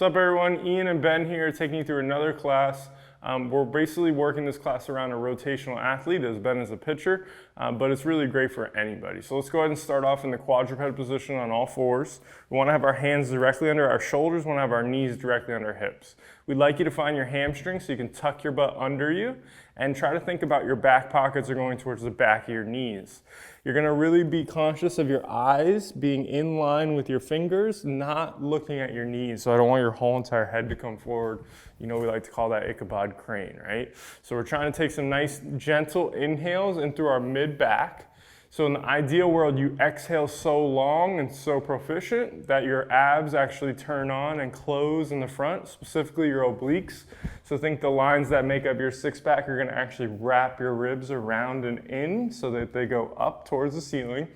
What's up everyone, Ian and Ben here taking you through another class. We're basically working this class around a rotational athlete as Ben is a pitcher, but it's really great for anybody. So let's go ahead and start off in the quadruped position on all fours. We want to have our hands directly under our shoulders, we want to have our knees directly under our hips. We'd like you to find your hamstrings so you can tuck your butt under you and try to think about your back pockets are going towards the back of your knees. You're going to really be conscious of your eyes being in line with your fingers, not looking at your knees. So I don't want your whole entire head to come forward. You know, we like to call that Ichabod crane, right? So we're trying to take some nice gentle inhales in through our mid-back. So in the ideal world, you exhale so long and so proficient that your abs actually turn on and close in the front, specifically your obliques. So think the lines that make up your six-pack are gonna actually wrap your ribs around and in so that they go up towards the ceiling.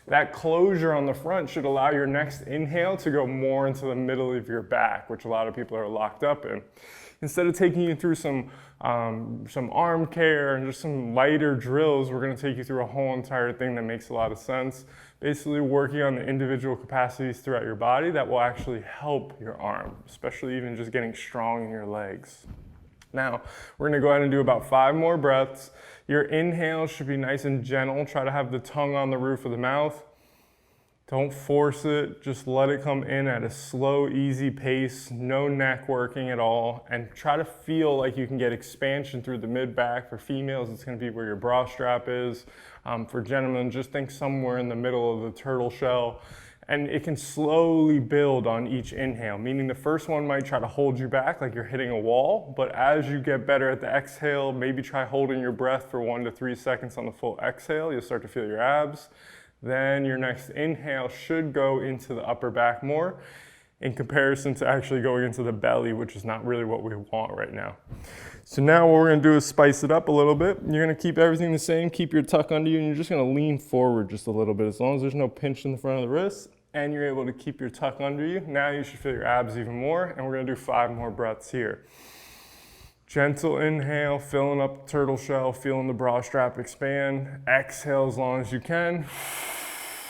That closure on the front should allow your next inhale to go more into the middle of your back, which a lot of people are locked up in. Instead of taking you through some arm care and just some lighter drills, we're going to take you through a whole entire thing that makes a lot of sense. Basically working on the individual capacities throughout your body that will actually help your arm, especially even just getting strong in your legs. Now, we're going to go ahead and do about 5 more breaths. Your inhale should be nice and gentle. Try to have the tongue on the roof of the mouth. Don't force it, just let it come in at a slow, easy pace, no neck working at all, and try to feel like you can get expansion through the mid-back. For females, it's gonna be where your bra strap is. For gentlemen, just think somewhere in the middle of the turtle shell, and it can slowly build on each inhale, meaning the first one might try to hold you back like you're hitting a wall, but as you get better at the exhale, maybe try holding your breath for 1 to 3 seconds on the full exhale. You'll start to feel your abs. Then your next inhale should go into the upper back more in comparison to actually going into the belly, which is not really what we want right now. So now what we're gonna do is spice it up a little bit. You're gonna keep everything the same, keep your tuck under you, and you're just gonna lean forward just a little bit. As long as there's no pinch in the front of the wrist and you're able to keep your tuck under you, now you should feel your abs even more, and we're gonna do 5 more breaths here. Gentle inhale, filling up the turtle shell, feeling the bra strap expand. Exhale as long as you can.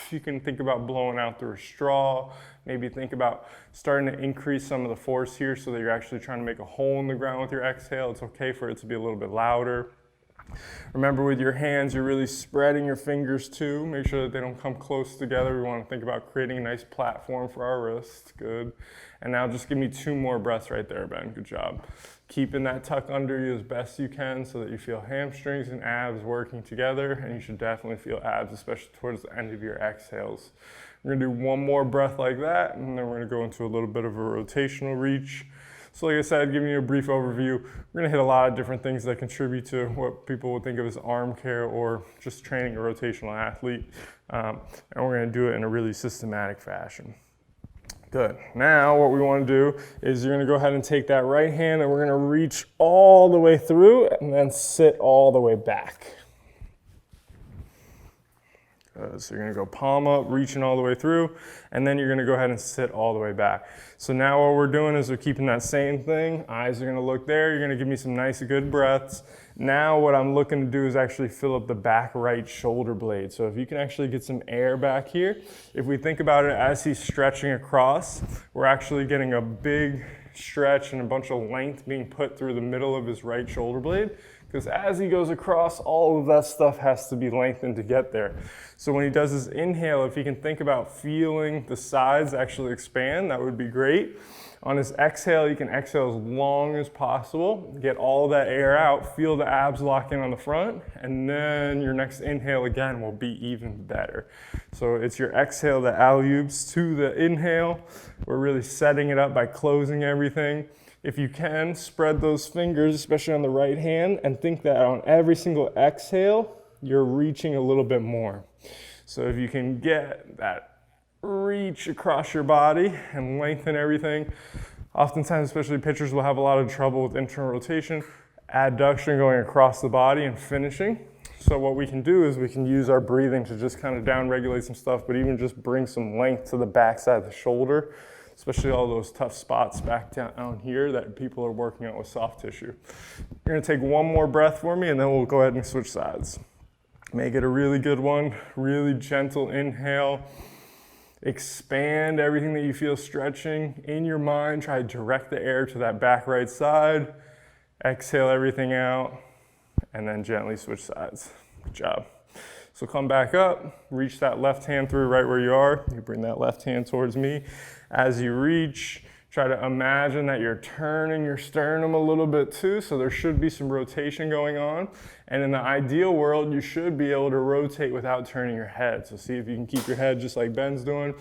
You can think about blowing out through a straw. Maybe think about starting to increase some of the force here so that you're actually trying to make a hole in the ground with your exhale. It's okay for it to be a little bit louder. Remember, with your hands, you're really spreading your fingers too. Make sure that they don't come close together. We want to think about creating a nice platform for our wrists. Good. And now just give me 2 more breaths right there, Ben. Good job. Keeping that tuck under you as best you can so that you feel hamstrings and abs working together, and you should definitely feel abs, especially towards the end of your exhales. We're gonna do 1 more breath like that, and then we're gonna go into a little bit of a rotational reach. So like I said, giving you a brief overview, we're gonna hit a lot of different things that contribute to what people would think of as arm care or just training a rotational athlete. And we're gonna do it in a really systematic fashion. Good. Now what we want to do is you're going to go ahead and take that right hand and we're going to reach all the way through and then sit all the way back. Good. So you're going to go palm up, reaching all the way through, and then you're going to go ahead and sit all the way back. So now what we're doing is we're keeping that same thing. Eyes are going to look there. You're going to give me some nice good breaths. Now what I'm looking to do is actually fill up the back right shoulder blade. So if you can actually get some air back here, if we think about it as he's stretching across, we're actually getting a big stretch and a bunch of length being put through the middle of his right shoulder blade. Because as he goes across, all of that stuff has to be lengthened to get there. So when he does his inhale, if he can think about feeling the sides actually expand, that would be great. On his exhale, you can exhale as long as possible, get all that air out, feel the abs lock in on the front, and then your next inhale again will be even better. So it's your exhale that alley-oops to the inhale. We're really setting it up by closing everything. If you can, spread those fingers, especially on the right hand, and think that on every single exhale, you're reaching a little bit more. So if you can get that reach across your body and lengthen everything. Oftentimes, especially pitchers will have a lot of trouble with internal rotation, adduction going across the body and finishing. So what we can do is we can use our breathing to just kind of down-regulate some stuff, but even just bring some length to the backside of the shoulder, especially all those tough spots back down here that people are working out with soft tissue. You're gonna take 1 more breath for me and then we'll go ahead and switch sides. Make it a really good one, really gentle inhale. Expand everything that you feel stretching in your mind. Try to direct the air to that back right side. Exhale everything out, and then gently switch sides. Good job. So come back up, reach that left hand through right where you are. You bring that left hand towards me. As you reach, try to imagine that you're turning your sternum a little bit too, so there should be some rotation going on. And in the ideal world, you should be able to rotate without turning your head. So see if you can keep your head just like Ben's doing.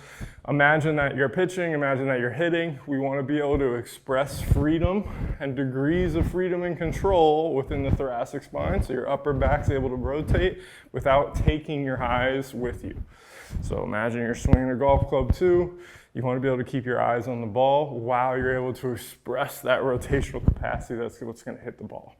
Imagine that you're pitching, imagine that you're hitting. We want to be able to express freedom and degrees of freedom and control within the thoracic spine, so your upper back's able to rotate without taking your eyes with you. So imagine you're swinging a golf club too. You want to be able to keep your eyes on the ball while you're able to express that rotational capacity. That's what's going to hit the ball.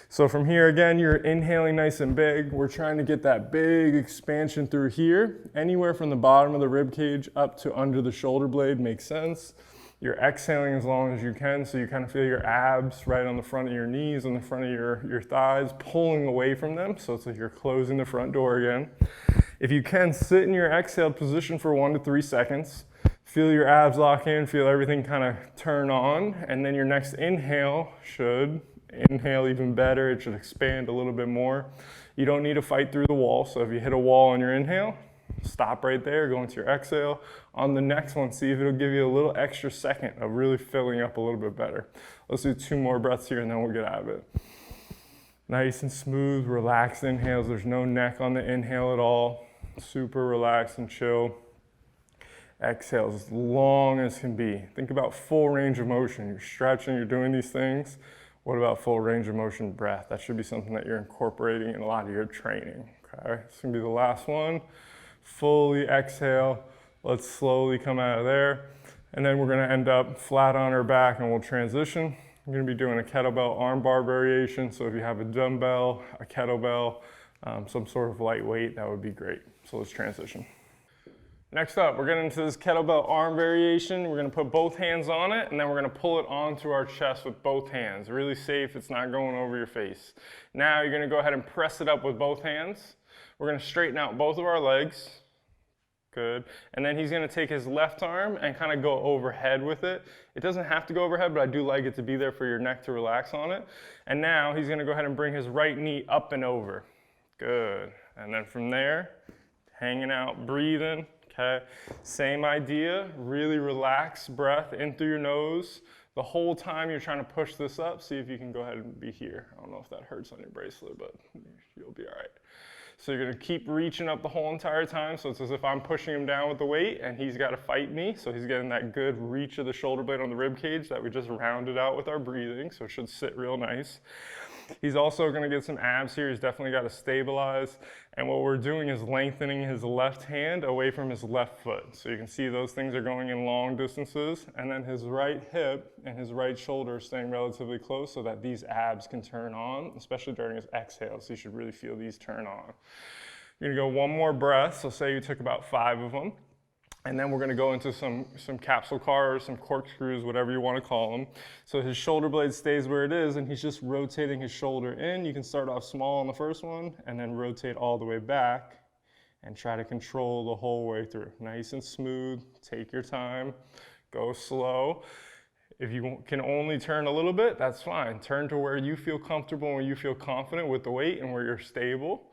So from here, again, you're inhaling nice and big. We're trying to get that big expansion through here. Anywhere from the bottom of the rib cage up to under the shoulder blade makes sense. You're exhaling as long as you can, so you kind of feel your abs right on the front of your knees, on the front of your thighs, pulling away from them. So it's like you're closing the front door again. If you can, sit in your exhaled position for 1 to 3 seconds. Feel your abs lock in, feel everything kind of turn on, and then your next inhale should inhale even better. It should expand a little bit more. You don't need to fight through the wall, so if you hit a wall on your inhale, stop right there, go into your exhale. On the next one, see if it'll give you a little extra second of really filling up a little bit better. Let's do 2 more breaths here and then we'll get out of it. Nice and smooth, relaxed inhales. There's no neck on the inhale at all. Super relaxed and chill. Exhale as long as can be. Think about full range of motion. You're stretching, you're doing these things. What about full range of motion breath? That should be something that you're incorporating in a lot of your training. Okay, it's gonna be the last one. Fully exhale. Let's slowly come out of there. And then we're gonna end up flat on our back and we'll transition. I'm gonna be doing a kettlebell arm bar variation. So if you have a dumbbell, a kettlebell, some sort of lightweight, that would be great. So let's transition. Next up, we're getting into this kettlebell arm variation. We're gonna put both hands on it, and then we're gonna pull it onto our chest with both hands. Really safe, it's not going over your face. Now you're gonna go ahead and press it up with both hands. We're gonna straighten out both of our legs. Good. And then he's gonna take his left arm and kind of go overhead with it. It doesn't have to go overhead, but I do like it to be there for your neck to relax on it. And now he's gonna go ahead and bring his right knee up and over. Good. And then from there, hanging out, breathing. Okay, same idea, really relaxed breath in through your nose. The whole time you're trying to push this up, see if you can go ahead and be here. I don't know if that hurts on your bracelet, but you'll be all right. So you're gonna keep reaching up the whole entire time. So it's as if I'm pushing him down with the weight and he's gotta fight me. So he's getting that good reach of the shoulder blade on the rib cage that we just rounded out with our breathing. So it should sit real nice. He's also gonna get some abs here. He's definitely gotta stabilize. And what we're doing is lengthening his left hand away from his left foot. So you can see those things are going in long distances. And then his right hip and his right shoulder are staying relatively close so that these abs can turn on, especially during his exhale. So you should really feel these turn on. You're gonna go 1 more breath. So say you took about 5 of them. And then we're gonna go into some capsule cars, some corkscrews, whatever you wanna call them. So his shoulder blade stays where it is and he's just rotating his shoulder in. You can start off small on the first one and then rotate all the way back and try to control the whole way through. Nice and smooth, take your time, go slow. If you can only turn a little bit, that's fine. Turn to where you feel comfortable, where you feel confident with the weight and where you're stable.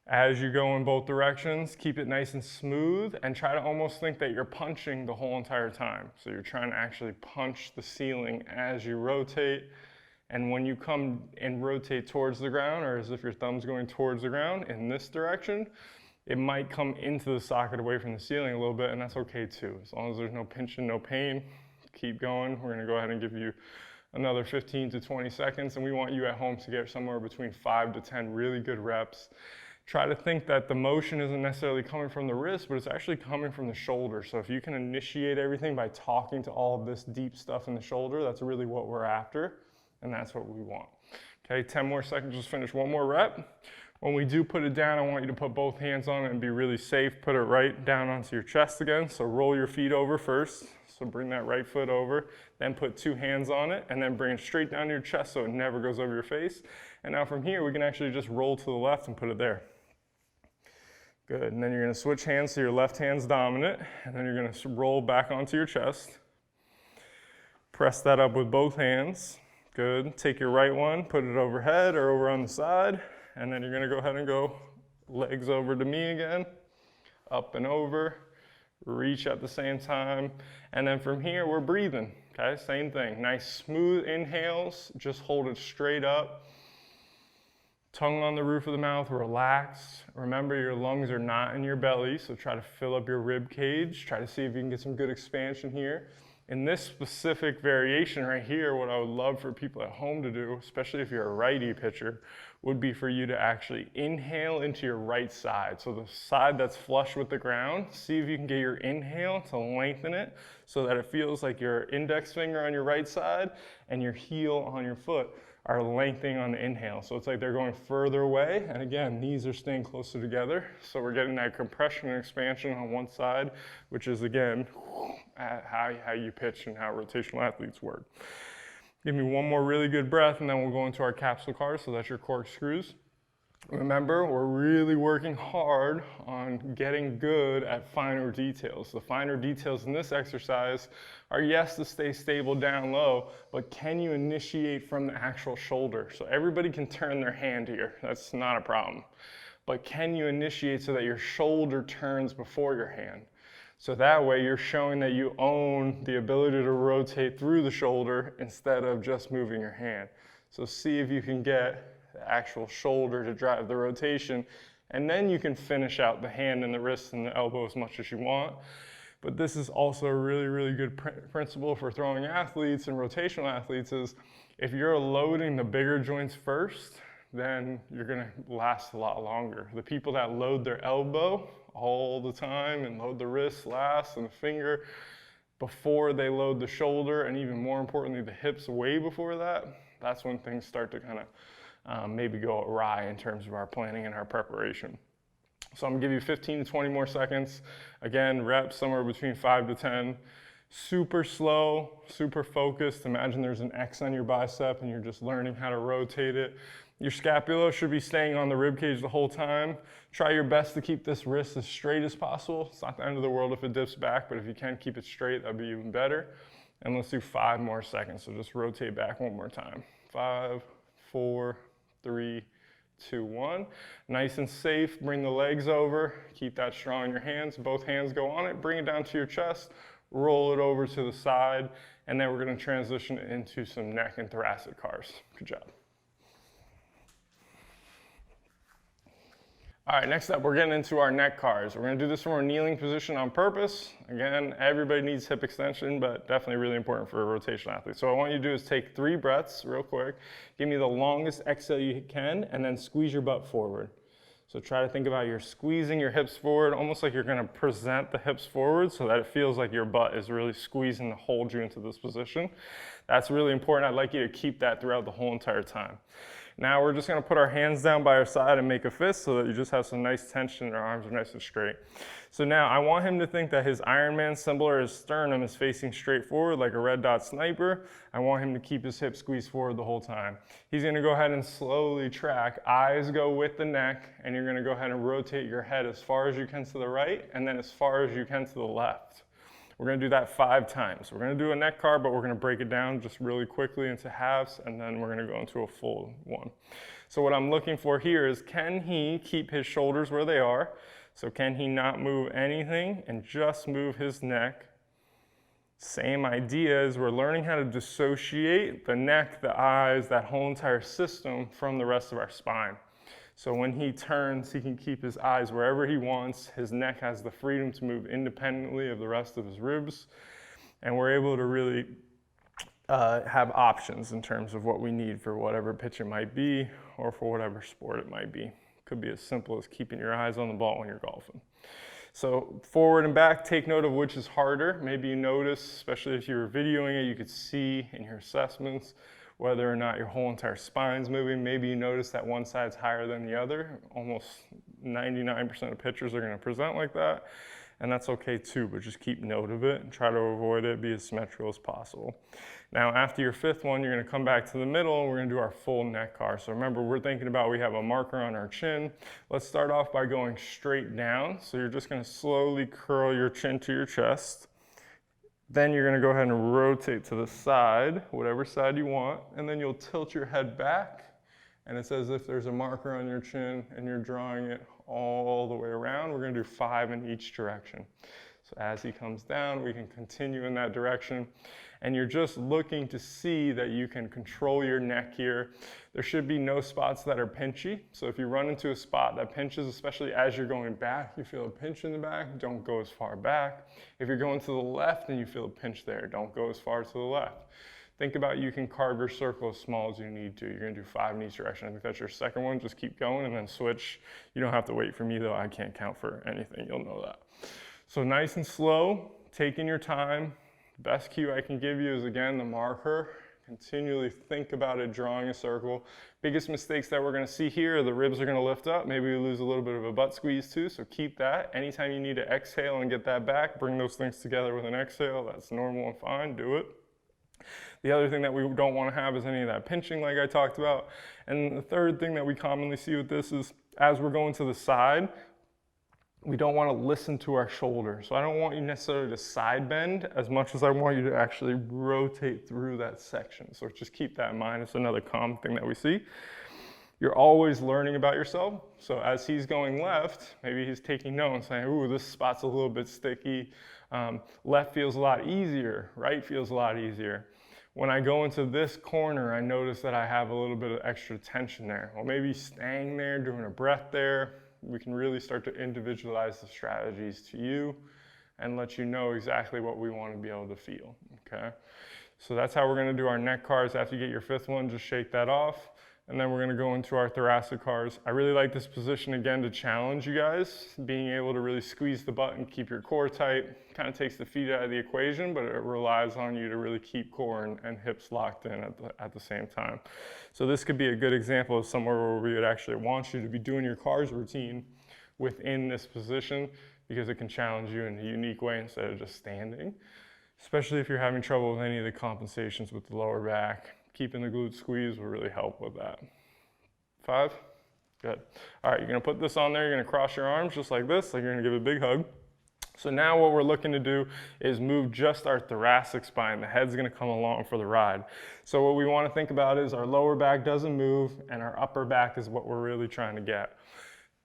As you go in both directions, keep it nice and smooth and try to almost think that you're punching the whole entire time. So you're trying to actually punch the ceiling as you rotate. And when you come and rotate towards the ground, or as if your thumb's going towards the ground in this direction, it might come into the socket away from the ceiling a little bit, and that's okay too. As long as there's no pinching, no pain, keep going. We're gonna go ahead and give you another 15 to 20 seconds, and we want you at home to get somewhere between 5 to 10 really good reps. Try to think that the motion isn't necessarily coming from the wrist, but it's actually coming from the shoulder. So if you can initiate everything by talking to all of this deep stuff in the shoulder, that's really what we're after, and that's what we want. Okay, 10 more seconds, just finish 1 more rep. When we do put it down, I want you to put both hands on it and be really safe. Put it right down onto your chest again. So roll your feet over first. So bring that right foot over, then put 2 hands on it, and then bring it straight down to your chest so it never goes over your face. And now from here, we can actually just roll to the left and put it there. Good, and then you're gonna switch hands so your left hand's dominant, and then you're gonna roll back onto your chest. Press that up with both hands. Good, take your right one, put it overhead or over on the side, and then you're gonna go ahead and go legs over to me again, up and over, reach at the same time, and then from here we're breathing, okay? Same thing, nice smooth inhales, just hold it straight up. Tongue on the roof of the mouth, relaxed. Remember, your lungs are not in your belly, so try to fill up your rib cage. Try to see if you can get some good expansion here. In this specific variation right here, what I would love for people at home to do, especially if you're a righty pitcher, would be for you to actually inhale into your right side. So the side that's flush with the ground, see if you can get your inhale to lengthen it so that it feels like your index finger on your right side and your heel on your foot are lengthening on the inhale. So it's like they're going further away, and again, knees are staying closer together. So we're getting that compression and expansion on one side, which is again, how you pitch and how rotational athletes work. Give me one more really good breath, and then we'll go into our capsule cars, so that's your corkscrews. Remember, we're really working hard on getting good at finer details. The finer details in this exercise are, yes, to stay stable down low, but can you initiate from the actual shoulder? So everybody can turn their hand here. That's not a problem. But can you initiate so that your shoulder turns before your hand? So that way you're showing that you own the ability to rotate through the shoulder instead of just moving your hand. So see if you can get the actual shoulder to drive the rotation, and then you can finish out the hand and the wrist and the elbow as much as you want. But this is also a really, really good principle for throwing athletes and rotational athletes is if you're loading the bigger joints first, then you're gonna last a lot longer. The people that load their elbow all the time and load the wrist last and the finger before they load the shoulder, and even more importantly, the hips way before that, that's when things start to kind of maybe go awry in terms of our planning and our preparation. So I'm gonna give you 15 to 20 more seconds. Again, reps somewhere between 5 to 10. Super slow, super focused. Imagine there's an X on your bicep and you're just learning how to rotate it. Your scapula should be staying on the rib cage the whole time. Try your best to keep this wrist as straight as possible. It's not the end of the world if it dips back, but if you can keep it straight, that'd be even better. And let's do 5 more seconds. So just rotate back one more time. 5, 4, 3, 2, 1. Nice and safe, bring the legs over, keep that strong in your hands, both hands go on it, bring it down to your chest, roll it over to the side, and then we're gonna transition into some neck and thoracic cars. Good job. All right, next up, we're getting into our neck cars. We're gonna do this from our kneeling position on purpose. Again, everybody needs hip extension, but definitely really important for a rotational athlete. So what I want you to do is take 3 breaths real quick, give me the longest exhale you can, and then squeeze your butt forward. So try to think about you're squeezing your hips forward, almost like you're gonna present the hips forward so that it feels like your butt is really squeezing to hold you into this position. That's really important. I'd like you to keep that throughout the whole entire time. Now we're just gonna put our hands down by our side and make a fist so that you just have some nice tension and our arms are nice and straight. So now I want him to think that his Ironman symbol or his sternum is facing straight forward like a red dot sniper. I want him to keep his hips squeezed forward the whole time. He's gonna go ahead and slowly track. Eyes go with the neck, and you're gonna go ahead and rotate your head as far as you can to the right and then as far as you can to the left. We're gonna do that 5 times. We're gonna do a neck car, but we're gonna break it down just really quickly into halves, and then we're gonna go into a full one. So what I'm looking for here is, can he keep his shoulders where they are? So can he not move anything and just move his neck? Same idea as we're learning how to dissociate the neck, the eyes, that whole entire system from the rest of our spine. So when he turns, he can keep his eyes wherever he wants. His neck has the freedom to move independently of the rest of his ribs. And we're able to really have options in terms of what we need for whatever pitch it might be or for whatever sport it might be. Could be as simple as keeping your eyes on the ball when you're golfing. So forward and back, take note of which is harder. Maybe you notice, especially if you were videoing it, you could see in your assessments whether or not your whole entire spine's moving. Maybe you notice that one side's higher than the other. Almost 99% of pitchers are gonna present like that. and that's okay too, but just keep note of it and try to avoid it, be as symmetrical as possible. Now, after your fifth one, you're gonna come back to the middle and we're gonna do our full neck car. So remember, we're thinking about we have a marker on our chin. Let's start off by going straight down. So you're just gonna slowly curl your chin to your chest. Then you're gonna go ahead and rotate to the side, whatever side you want, and then you'll tilt your head back, and it's as if there's a marker on your chin and you're drawing it all the way around. We're gonna do 5 in each direction. So as he comes down, we can continue in that direction. And you're just looking to see that you can control your neck here. There should be no spots that are pinchy. So if you run into a spot that pinches, especially as you're going back, you feel a pinch in the back, don't go as far back. If you're going to the left and you feel a pinch there, don't go as far to the left. Think about you can carve your circle as small as you need to. You're gonna do 5 in each direction. I think that's your second one. Just keep going and then switch. You don't have to wait for me though. I can't count for anything, you'll know that. So nice and slow, taking your time. The best cue I can give you is, again, the marker. Continually think about it, drawing a circle. Biggest mistakes that we're gonna see here are the ribs are gonna lift up. Maybe we lose a little bit of a butt squeeze too, so keep that. Anytime you need to exhale and get that back, bring those things together with an exhale. That's normal and fine, do it. The other thing that we don't wanna have is any of that pinching like I talked about. And the third thing that we commonly see with this is, as we're going to the side, we don't want to listen to our shoulder. So I don't want you necessarily to side bend as much as I want you to actually rotate through that section. So just keep that in mind. It's another common thing that we see. You're always learning about yourself. So as he's going left, maybe he's taking note and saying, ooh, this spot's a little bit sticky. Left feels a lot easier, right feels a lot easier. When I go into this corner, I notice that I have a little bit of extra tension there. Well, maybe staying there, doing a breath there. We can really start to individualize the strategies to you and let you know exactly what we want to be able to feel, okay? So that's how we're gonna do our neck cars. After you get your fifth one, just shake that off. And then we're gonna go into our thoracic cars. I really like this position, again, to challenge you guys. Being able to really squeeze the butt and keep your core tight. Kind of takes the feet out of the equation, but it relies on you to really keep core and hips locked in at the same time. So this could be a good example of somewhere where we would actually want you to be doing your cars routine within this position, because it can challenge you in a unique way instead of just standing. Especially if you're having trouble with any of the compensations with the lower back. Keeping the glute squeeze will really help with that. 5, good. All right, you're gonna put this on there, you're gonna cross your arms just like this, like you're gonna give a big hug. So now what we're looking to do is move just our thoracic spine. The head's gonna come along for the ride. So what we wanna think about is our lower back doesn't move and our upper back is what we're really trying to get.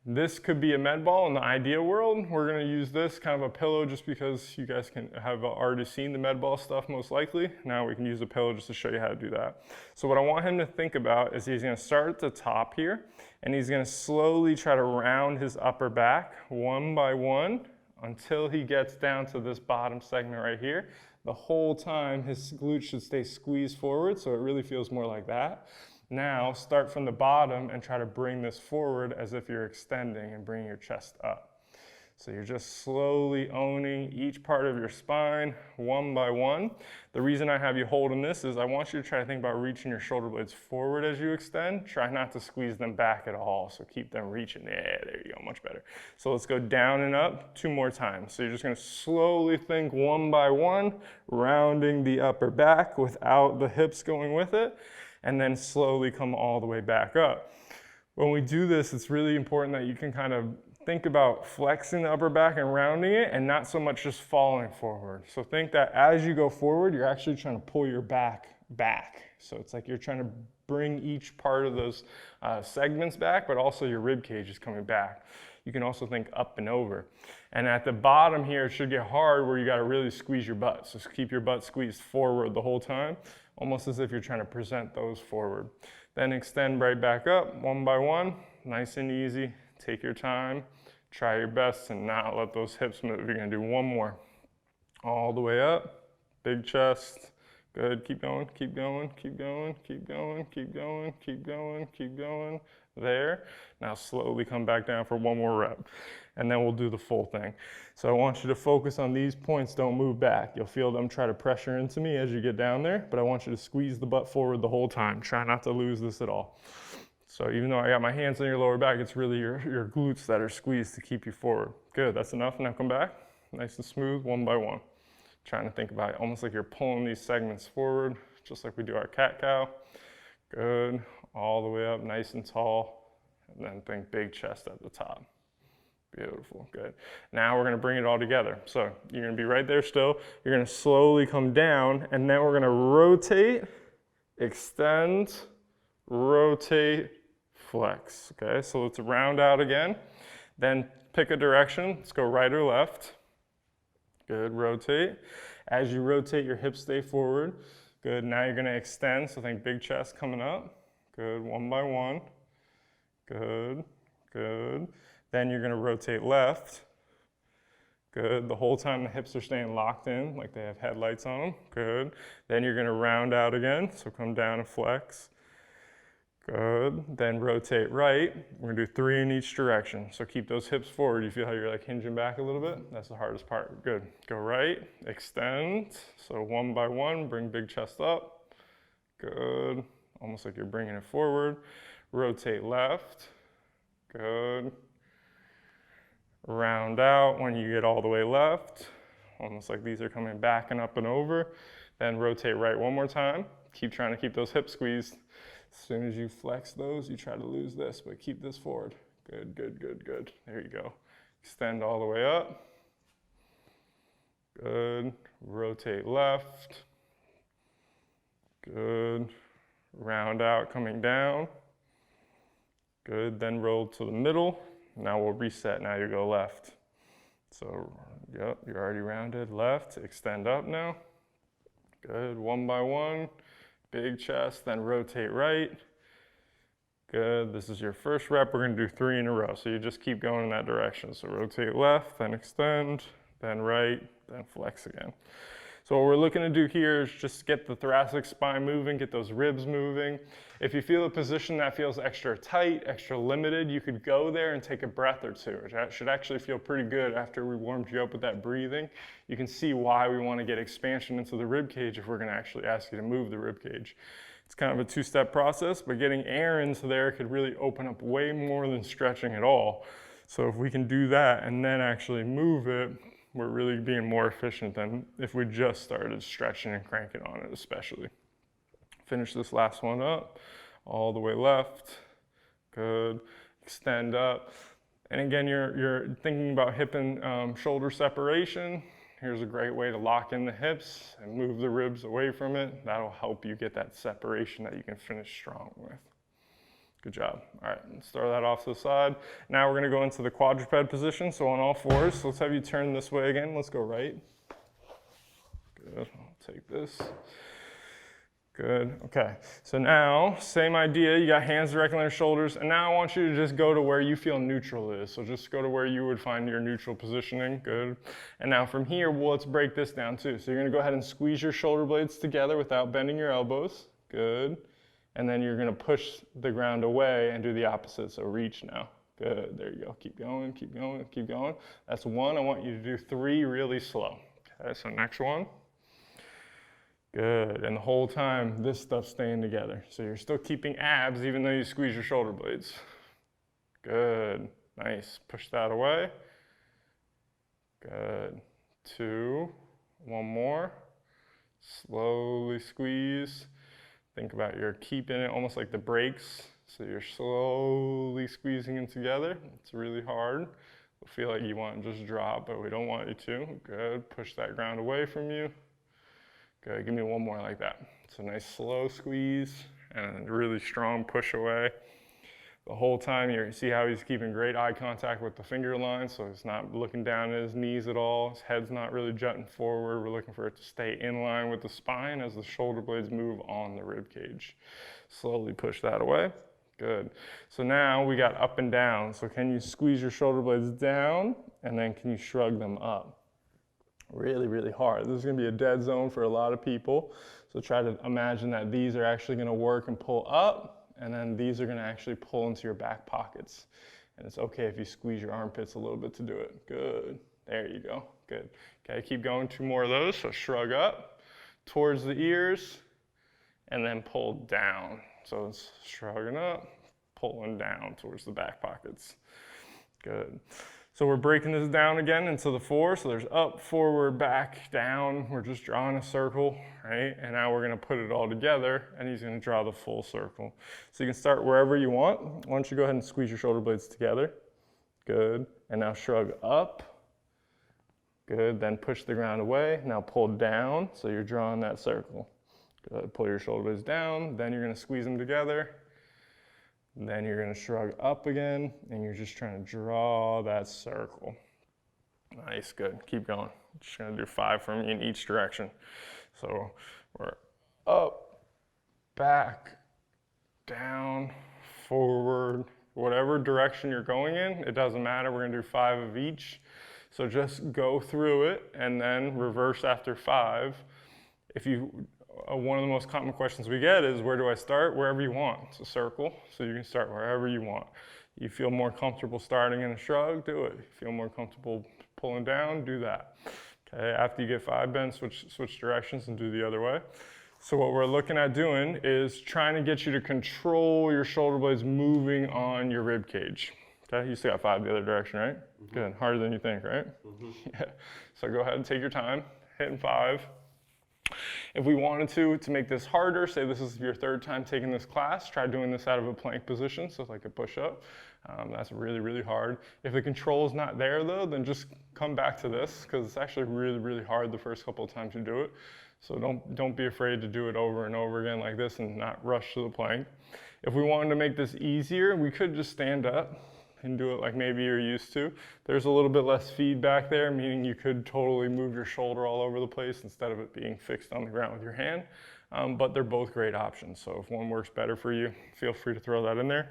This could be a med ball in the ideal world. We're gonna use this kind of a pillow just because you guys can have already seen the med ball stuff most likely. Now we can use a pillow just to show you how to do that. So what I want him to think about is he's gonna start at the top here and he's gonna slowly try to round his upper back one by one until he gets down to this bottom segment right here. The whole time his glutes should stay squeezed forward so it really feels more like that. Now start from the bottom and try to bring this forward as if you're extending and bringing your chest up. So you're just slowly owning each part of your spine one by one. The reason I have you holding this is I want you to try to think about reaching your shoulder blades forward as you extend. Try not to squeeze them back at all. So keep them reaching. Yeah, there you go, much better. So let's go down and up 2 more times. So you're just gonna slowly think one by one, rounding the upper back without the hips going with it, and then slowly come all the way back up. When we do this, it's really important that you can kind of think about flexing the upper back and rounding it and not so much just falling forward. So think that as you go forward, you're actually trying to pull your back. So it's like you're trying to bring each part of those segments back, but also your rib cage is coming back. You can also think up and over. And at the bottom here, it should get hard where you gotta really squeeze your butt. So keep your butt squeezed forward the whole time, almost as if you're trying to present those forward. Then extend right back up one by one, nice and easy. Take your time, try your best to not let those hips move. You're gonna do one more. All the way up, big chest. Good, keep going, keep going, keep going, keep going, keep going, keep going, keep going. There. Now slowly come back down for one more rep. And then we'll do the full thing. So I want you to focus on these points, don't move back. You'll feel them try to pressure into me as you get down there, but I want you to squeeze the butt forward the whole time. Try not to lose this at all. So even though I got my hands on your lower back, it's really your glutes that are squeezed to keep you forward. Good, that's enough. Now come back. nice and smooth, one by one. Trying to think about it, almost like you're pulling these segments forward, just like we do our cat-cow. Good, all the way up, nice and tall, and then think big chest at the top. Beautiful, good. Now we're gonna bring it all together. So you're gonna be right there still, you're gonna slowly come down, and then we're gonna rotate, extend, rotate, flex, okay? So let's round out again, then pick a direction, let's go right or left. Good, rotate. As you rotate, your hips stay forward. Good, now you're gonna extend, so think big chest coming up. Good, one by one. Good, good. Then you're gonna rotate left. Good, the whole time the hips are staying locked in, like they have headlights on them. Good. Then you're gonna round out again, so come down and flex. Good, then rotate right. We're gonna do 3 in each direction. So keep those hips forward. You feel how you're like hinging back a little bit? That's the hardest part. Good, go right, extend. So one by one, bring big chest up. Good, almost like you're bringing it forward. Rotate left, good. Round out when you get all the way left, almost like these are coming back and up and over. Then rotate right one more time. Keep trying to keep those hips squeezed. As soon as you flex those, you try to lose this, but keep this forward. Good, good, good, good. There you go. Extend all the way up. Good. Rotate left. Good. Round out, coming down. Good, then roll to the middle. Now we'll reset, now you go left. So, yep, you're already rounded. Left, extend up now. Good, one by one. Big chest, then rotate right. Good, this is your first rep. We're gonna do 3 in a row. So you just keep going in that direction. So rotate left, then extend, then right, then flex again. So what we're looking to do here is just get the thoracic spine moving, get those ribs moving. If you feel a position that feels extra tight, extra limited, you could go there and take a breath or two. That should actually feel pretty good after we warmed you up with that breathing. You can see why we want to get expansion into the rib cage if we're going to actually ask you to move the rib cage. It's kind of a 2-step process, but getting air into there could really open up way more than stretching at all. So if we can do that and then actually move it, we're really being more efficient than if we just started stretching and cranking on it, especially. Finish this last one up, all the way left. Good, extend up. And again, you're thinking about hip and shoulder separation. Here's a great way to lock in the hips and move the ribs away from it. That'll help you get that separation that you can finish strong with. Good job. All right, let's start that off to the side. Now we're gonna go into the quadruped position, so on all fours. So let's have you turn this way again. Let's go right. Good, I'll take this. Good, okay. So now, same idea, you got hands directly on your shoulders, and now I want you to just go to where you feel neutral is. So just go to where you would find your neutral positioning, good. And now from here, well, let's break this down too. So you're gonna go ahead and squeeze your shoulder blades together without bending your elbows, good. And then you're gonna push the ground away and do the opposite, so reach now. Good, there you go, keep going, keep going, keep going. That's 1, I want you to do 3 really slow. Okay, so next one. Good, and the whole time, this stuff's staying together. So you're still keeping abs even though you squeeze your shoulder blades. Good, nice, push that away. Good, 2, one more. Slowly squeeze. Think about you're keeping it almost like the brakes. So you're slowly squeezing them together. It's really hard. You'll feel like you want to just drop, but we don't want you to. Good, push that ground away from you. Good, give me one more like that. So nice slow squeeze and a really strong push away. The whole time you see how he's keeping great eye contact with the finger line, so he's not looking down at his knees at all. His head's not really jutting forward. We're looking for it to stay in line with the spine as the shoulder blades move on the rib cage. Slowly push that away. Good. So now we got up and down. So can you squeeze your shoulder blades down and then can you shrug them up? Really, really hard. This is gonna be a dead zone for a lot of people. So try to imagine that these are actually gonna work and pull up, and then these are gonna actually pull into your back pockets. And it's okay if you squeeze your armpits a little bit to do it. Good, there you go, good. Okay, keep going, 2 more of those. So shrug up towards the ears, and then pull down. So it's shrugging up, pulling down towards the back pockets. Good. So we're breaking this down again into the 4. So there's up, forward, back, down. We're just drawing a circle, right? And now we're gonna put it all together and he's gonna draw the full circle. So you can start wherever you want. Why don't you go ahead and squeeze your shoulder blades together. Good. And now shrug up. Good. Then push the ground away. Now pull down. So you're drawing that circle. Good. Pull your shoulder blades down. Then you're gonna squeeze them together. Then you're gonna shrug up again, and you're just trying to draw that circle. Nice, good, keep going. Just gonna do 5 for me in each direction. So we're up, back, down, forward, whatever direction you're going in, it doesn't matter, we're gonna do 5 of each. So just go through it and then reverse after 5. One of the most common questions we get is, where do I start? Wherever you want. It's a circle, so you can start wherever you want. You feel more comfortable starting in a shrug, do it. You feel more comfortable pulling down, do that. Okay, after you get 5 bends, switch directions and do the other way. So what we're looking at doing is trying to get you to control your shoulder blades moving on your rib cage. Okay, you still got 5 the other direction, right? Mm-hmm. Good, harder than you think, right? Mm-hmm. Yeah. So go ahead and take your time, hitting 5. If we wanted to make this harder, say this is your 3rd time taking this class, try doing this out of a plank position, so like a push-up. That's really, really hard. If the control is not there though, then just come back to this, because it's actually really, really hard the first couple of times you do it. So don't be afraid to do it over and over again like this and not rush to the plank. If we wanted to make this easier, we could just stand up and do it like maybe you're used to. There's a little bit less feedback there, meaning you could totally move your shoulder all over the place instead of it being fixed on the ground with your hand. But they're both great options. So if one works better for you, feel free to throw that in there.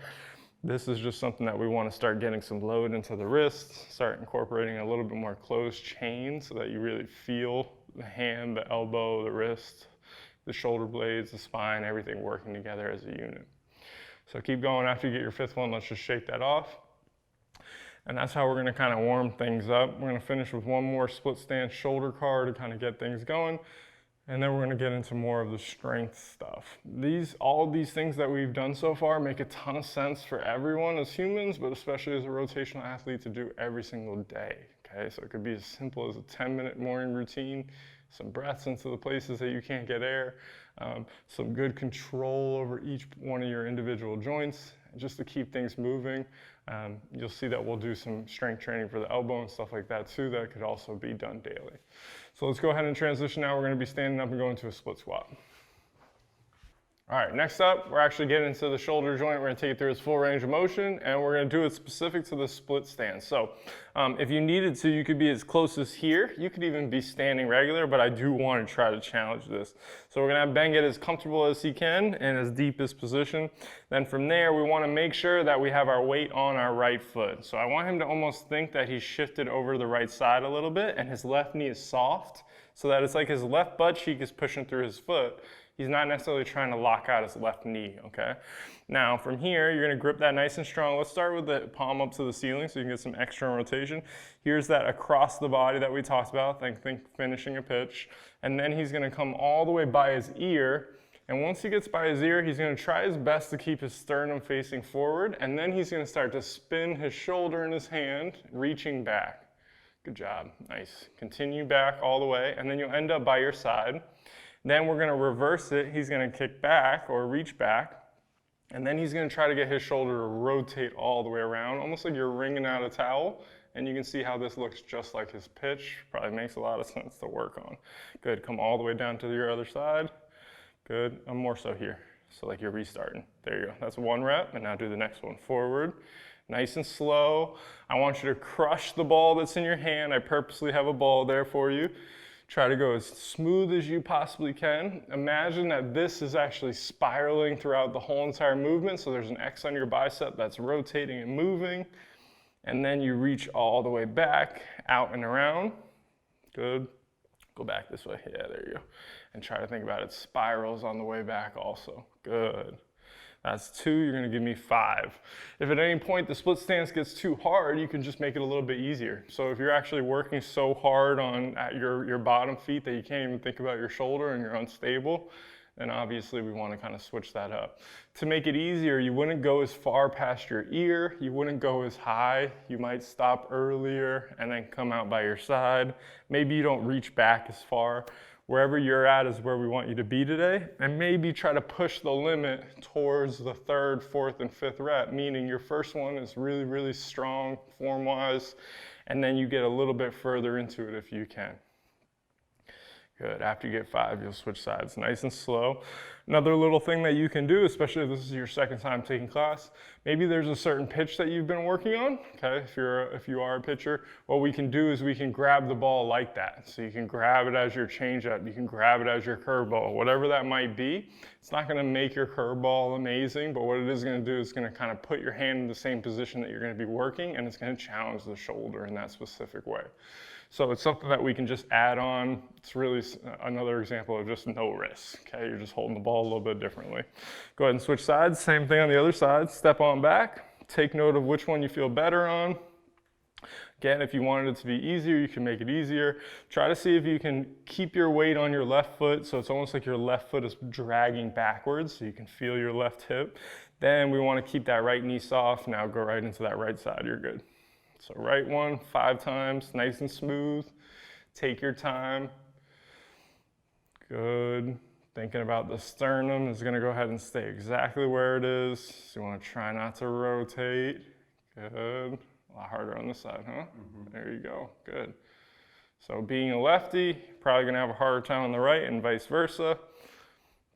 This is just something that we want to start getting some load into the wrist, start incorporating a little bit more closed chain so that you really feel the hand, the elbow, the wrist, the shoulder blades, the spine, everything working together as a unit. So keep going. After you get your 5th one, let's just shake that off. And that's how we're gonna kind of warm things up. We're gonna finish with one more split stance shoulder car to kind of get things going. And then we're gonna get into more of the strength stuff. All of these things that we've done so far make a ton of sense for everyone as humans, but especially as a rotational athlete to do every single day, okay? So it could be as simple as a 10-minute morning routine, some breaths into the places that you can't get air, some good control over each one of your individual joints, just to keep things moving. You'll see that we'll do some strength training for the elbow and stuff like that too. That could also be done daily. So let's go ahead and transition now. We're going to be standing up and going to a split squat. All right, next up, we're actually getting into the shoulder joint. We're gonna take it through its full range of motion, and we're gonna do it specific to the split stance. So if you needed to, you could be as close as here. You could even be standing regular, but I do wanna try to challenge this. So we're gonna have Ben get as comfortable as he can in as deep as position. Then from there, we wanna make sure that we have our weight on our right foot. So I want him to almost think that he's shifted over to the right side a little bit, and his left knee is soft, so that it's like his left butt cheek is pushing through his foot. He's not necessarily trying to lock out his left knee, okay? Now, from here, you're gonna grip that nice and strong. Let's start with the palm up to the ceiling so you can get some external rotation. Here's that across the body that we talked about, think finishing a pitch. And then he's gonna come all the way by his ear. And once he gets by his ear, he's gonna try his best to keep his sternum facing forward. And then he's gonna start to spin his shoulder in his hand, reaching back. Good job, nice. Continue back all the way, and then you'll end up by your side. Then we're gonna reverse it. He's gonna kick back or reach back. And then he's gonna try to get his shoulder to rotate all the way around, almost like you're wringing out a towel. And you can see how this looks just like his pitch. Probably makes a lot of sense to work on. Good, come all the way down to your other side. Good, I'm more so here. So like you're restarting. There you go, that's 1 rep, and now do the next one. Forward, nice and slow. I want you to crush the ball that's in your hand. I purposely have a ball there for you. Try to go as smooth as you possibly can. Imagine that this is actually spiraling throughout the whole entire movement. So there's an X on your bicep that's rotating and moving. And then you reach all the way back, out and around. Good. Go back this way. Yeah, there you go. And try to think about it. Spirals on the way back also. Good. That's 2, you're gonna give me 5. If at any point the split stance gets too hard, you can just make it a little bit easier. So if you're actually working so hard at your bottom feet that you can't even think about your shoulder and you're unstable, and obviously we want to kind of switch that up. To make it easier, you wouldn't go as far past your ear, you wouldn't go as high, you might stop earlier and then come out by your side. Maybe you don't reach back as far. Wherever you're at is where we want you to be today, and maybe try to push the limit towards the 3rd, 4th, and 5th rep, meaning your first one is really, really strong form-wise, and then you get a little bit further into it if you can. Good. After you get 5, you'll switch sides nice and slow. Another little thing that you can do, especially if this is your second time taking class, maybe there's a certain pitch that you've been working on. Okay, if you are a pitcher, what we can do is we can grab the ball like that. So you can grab it as your changeup, you can grab it as your curveball, whatever that might be. It's not going to make your curveball amazing, but what it is going to do is going to kind of put your hand in the same position that you're going to be working, and it's going to challenge the shoulder in that specific way. So it's something that we can just add on. It's really another example of just no risk. Okay, you're just holding the ball a little bit differently. Go ahead and switch sides. Same thing on the other side. Step on back. Take note of which one you feel better on. Again, if you wanted it to be easier, you can make it easier. Try to see if you can keep your weight on your left foot, so it's almost like your left foot is dragging backwards, so you can feel your left hip. Then we want to keep that right knee soft. Now go right into that right side. You're good. So right one, 5 times, nice and smooth. Take your time. Good. Thinking about the sternum is going to go ahead and stay exactly where it is. So you want to try not to rotate. Good. A lot harder on this side, huh? Mm-hmm. There you go. Good. So being a lefty, probably going to have a harder time on the right and vice versa.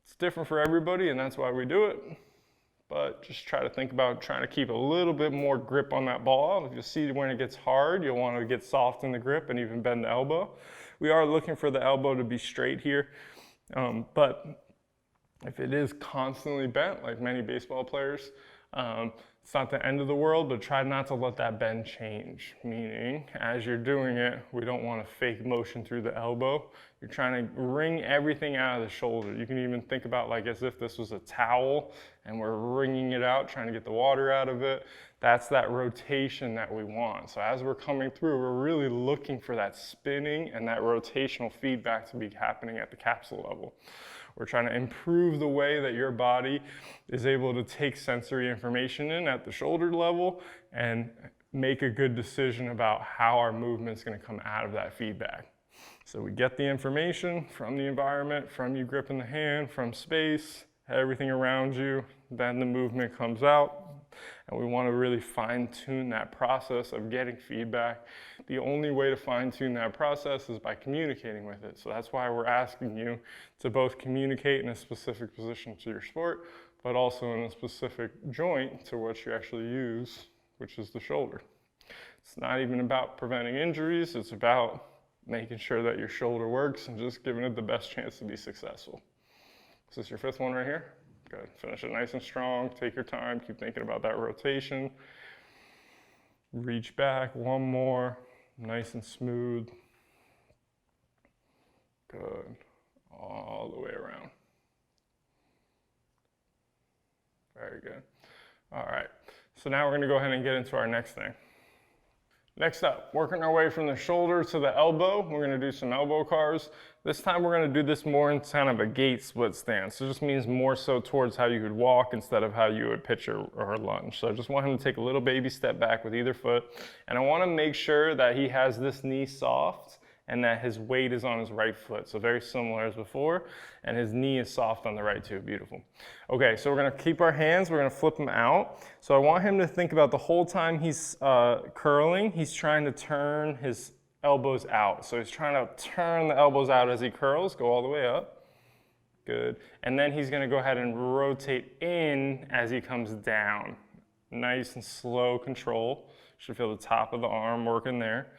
It's different for everybody, and that's why we do it. But just try to think about trying to keep a little bit more grip on that ball. If you see when it gets hard, you'll want to get soft in the grip and even bend the elbow. We are looking for the elbow to be straight here. But if it is constantly bent, like many baseball players, it's not the end of the world, but try not to let that bend change. Meaning, as you're doing it, we don't want to fake motion through the elbow. You're trying to wring everything out of the shoulder. You can even think about like as if this was a towel and we're wringing it out, trying to get the water out of it. That's that rotation that we want. So as we're coming through, we're really looking for that spinning and that rotational feedback to be happening at the capsule level. We're trying to improve the way that your body is able to take sensory information in at the shoulder level and make a good decision about how our movement's going to come out of that feedback. So we get the information from the environment, from you gripping the hand, from space, everything around you, then the movement comes out. And we want to really fine-tune that process of getting feedback. The only way to fine-tune that process is by communicating with it. So that's why we're asking you to both communicate in a specific position to your sport, but also in a specific joint to what you actually use, which is the shoulder. It's not even about preventing injuries, it's about making sure that your shoulder works and just giving it the best chance to be successful. Is this your 5th one right here? Good. Finish it nice and strong. Take your time. Keep thinking about that rotation. Reach back. One more. Nice and smooth. Good. All the way around. Very good. All right. So now we're going to go ahead and get into our next thing. Next up, working our way from the shoulder to the elbow, we're going to do some elbow cars. This time we're going to do this more in kind of a gait split stance. So it just means more so towards how you would walk instead of how you would pitch or lunge. So I just want him to take a little baby step back with either foot. And I want to make sure that he has this knee soft and that his weight is on his right foot. So very similar as before. And his knee is soft on the right too. Beautiful. Okay, so we're going to keep our hands. We're going to flip them out. So I want him to think about the whole time he's curling, he's trying to turn his elbows out. So he's trying to turn the elbows out as he curls. Go all the way up. Good. And then he's going to go ahead and rotate in as he comes down. Nice and slow control. Should feel the top of the arm working there.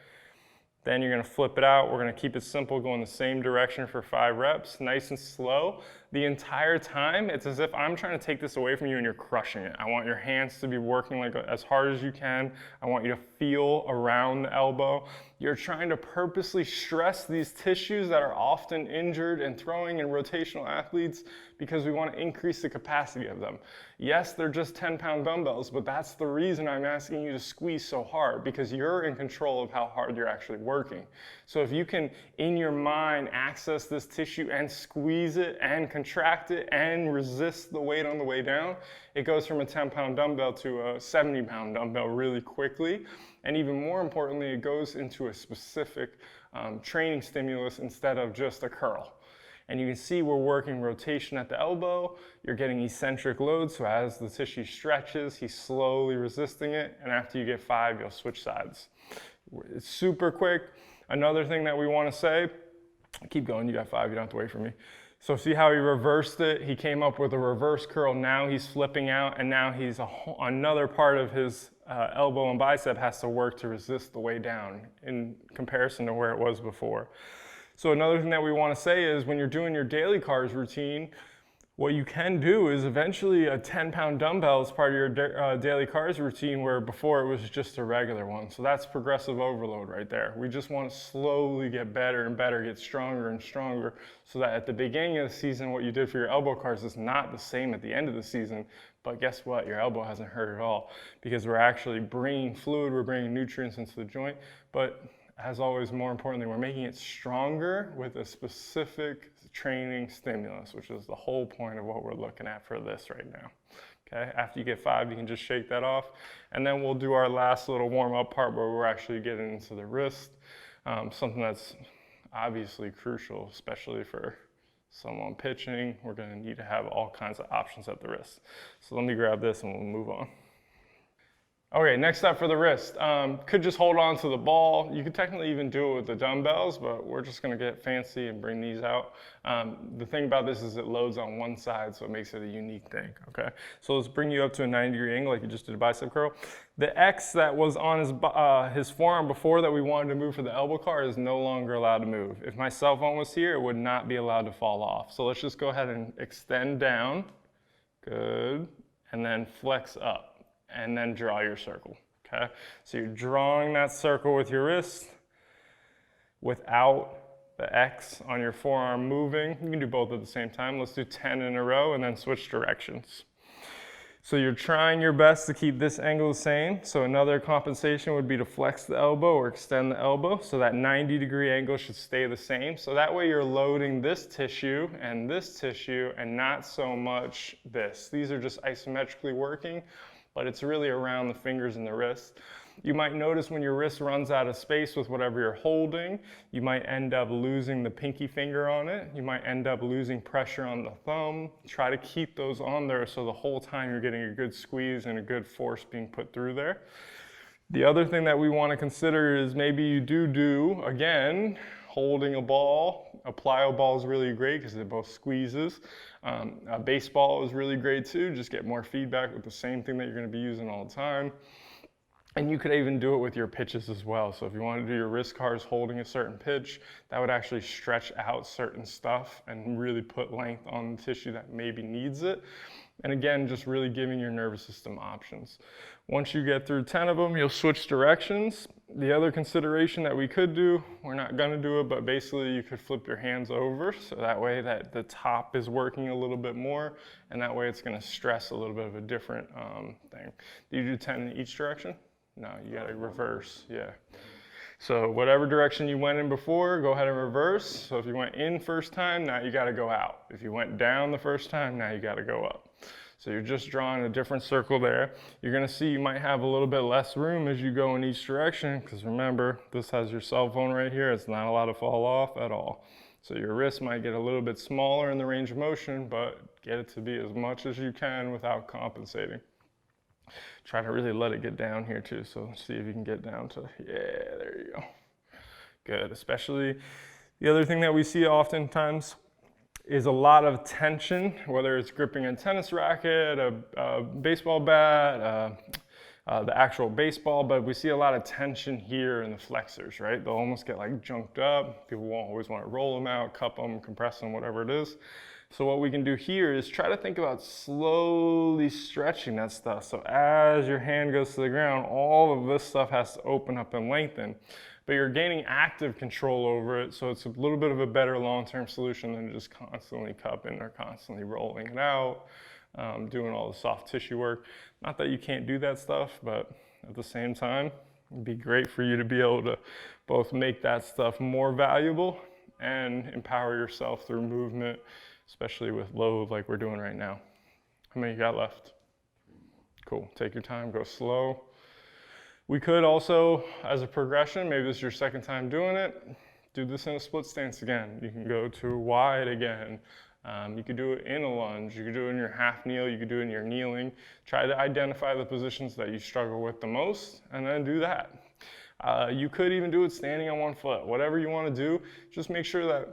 Then you're going to flip it out. We're going to keep it simple, go in the same direction for 5 reps, nice and slow. The entire time, it's as if I'm trying to take this away from you and you're crushing it. I want your hands to be working like as hard as you can. I want you to feel around the elbow. You're trying to purposely stress these tissues that are often injured in throwing and rotational athletes because we want to increase the capacity of them. Yes, they're just 10-pound dumbbells, but that's the reason I'm asking you to squeeze so hard, because you're in control of how hard you're actually working. So if you can, in your mind, access this tissue and squeeze it and contract it and resist the weight on the way down, it goes from a 10-pound dumbbell to a 70-pound dumbbell really quickly. And even more importantly, it goes into a specific training stimulus instead of just a curl. And you can see we're working rotation at the elbow. You're getting eccentric loads, so as the tissue stretches, he's slowly resisting it. And after you get 5, you'll switch sides. It's super quick. Another thing that we want to say, keep going, you got 5, you don't have to wait for me. So see how he reversed it? He came up with a reverse curl. Now he's flipping out, and now he's another part of his elbow and bicep has to work to resist the way down in comparison to where it was before. So another thing that we want to say is when you're doing your daily cars routine, what you can do is eventually a 10-pound dumbbell is part of your daily cars routine, where before it was just a regular one. So that's progressive overload right there. We just want to slowly get better and better, get stronger and stronger, so that at the beginning of the season, what you did for your elbow cars is not the same at the end of the season. But guess what? Your elbow hasn't hurt at all, because we're actually bringing fluid, we're bringing nutrients into the joint. But as always, more importantly, we're making it stronger with a specific training stimulus, which is the whole point of what we're looking at for this right now. Okay, after you get 5, you can just shake that off. And then we'll do our last little warm-up part where we're actually getting into the wrist, something that's obviously crucial, especially for someone pitching. We're going to need to have all kinds of options at the wrist. So let me grab this and we'll move on. Okay, next up for the wrist. Could just hold on to the ball. You could technically even do it with the dumbbells, but we're just gonna get fancy and bring these out. The thing about this is it loads on one side, so it makes it a unique thing, okay? So let's bring you up to a 90-degree angle like you just did a bicep curl. The X that was on his forearm before that we wanted to move for the elbow car is no longer allowed to move. If my cell phone was here, it would not be allowed to fall off. So let's just go ahead and extend down, good, and then flex up. And then draw your circle, okay? So you're drawing that circle with your wrist without the X on your forearm moving. You can do both at the same time. Let's do 10 in a row and then switch directions. So you're trying your best to keep this angle the same. So another compensation would be to flex the elbow or extend the elbow. So that 90-degree angle should stay the same. So that way you're loading this tissue and not so much this. These are just isometrically working, but it's really around the fingers and the wrist. You might notice when your wrist runs out of space with whatever you're holding, you might end up losing the pinky finger on it. You might end up losing pressure on the thumb. Try to keep those on there so the whole time you're getting a good squeeze and a good force being put through there. The other thing that we want to consider is maybe you do, again, holding a ball. A plyo ball is really great because it both squeezes. A baseball is really great too. Just get more feedback with the same thing that you're going to be using all the time. And you could even do it with your pitches as well. So if you want to do your wrist cars holding a certain pitch, that would actually stretch out certain stuff and really put length on the tissue that maybe needs it. And again, just really giving your nervous system options. Once you get through 10 of them, you'll switch directions. The other consideration that we could do, we're not going to do it, but basically you could flip your hands over so that way that the top is working a little bit more, and that way it's going to stress a little bit of a different thing. Do you do 10 in each direction? No, you got to reverse, yeah. So whatever direction you went in before, go ahead and reverse. So if you went in first time, now you got to go out. If you went down the first time, now you got to go up. So you're just drawing a different circle there. You're going to see you might have a little bit less room as you go in each direction, because remember, this has your cell phone right here. It's not allowed to fall off at all. So your wrist might get a little bit smaller in the range of motion, but get it to be as much as you can without compensating. Try to really let it get down here too. So see if you can get down to, yeah, there you go. Good, especially the other thing that we see oftentimes is a lot of tension, whether it's gripping a tennis racket, a baseball bat, the actual baseball, but we see a lot of tension here in the flexors, right? They'll almost get like junked up. People won't always want to roll them out, cup them, compress them, whatever it is. So what we can do here is try to think about slowly stretching that stuff. So as your hand goes to the ground, all of this stuff has to open up and lengthen. But you're gaining active control over it, so it's a little bit of a better long-term solution than just constantly cupping or constantly rolling it out, doing all the soft tissue work. Not that you can't do that stuff, but at the same time, it'd be great for you to be able to both make that stuff more valuable and empower yourself through movement especially with load like we're doing right now. How many you got left? Cool, take your time, go slow. We could also, as a progression, maybe this is your second time doing it, do this in a split stance again. You can go to wide again. You could do it in a lunge. You could do it in your half kneel. You could do it in your kneeling. Try to identify the positions that you struggle with the most and then do that. You could even do it standing on one foot. Whatever you want to do, just make sure that,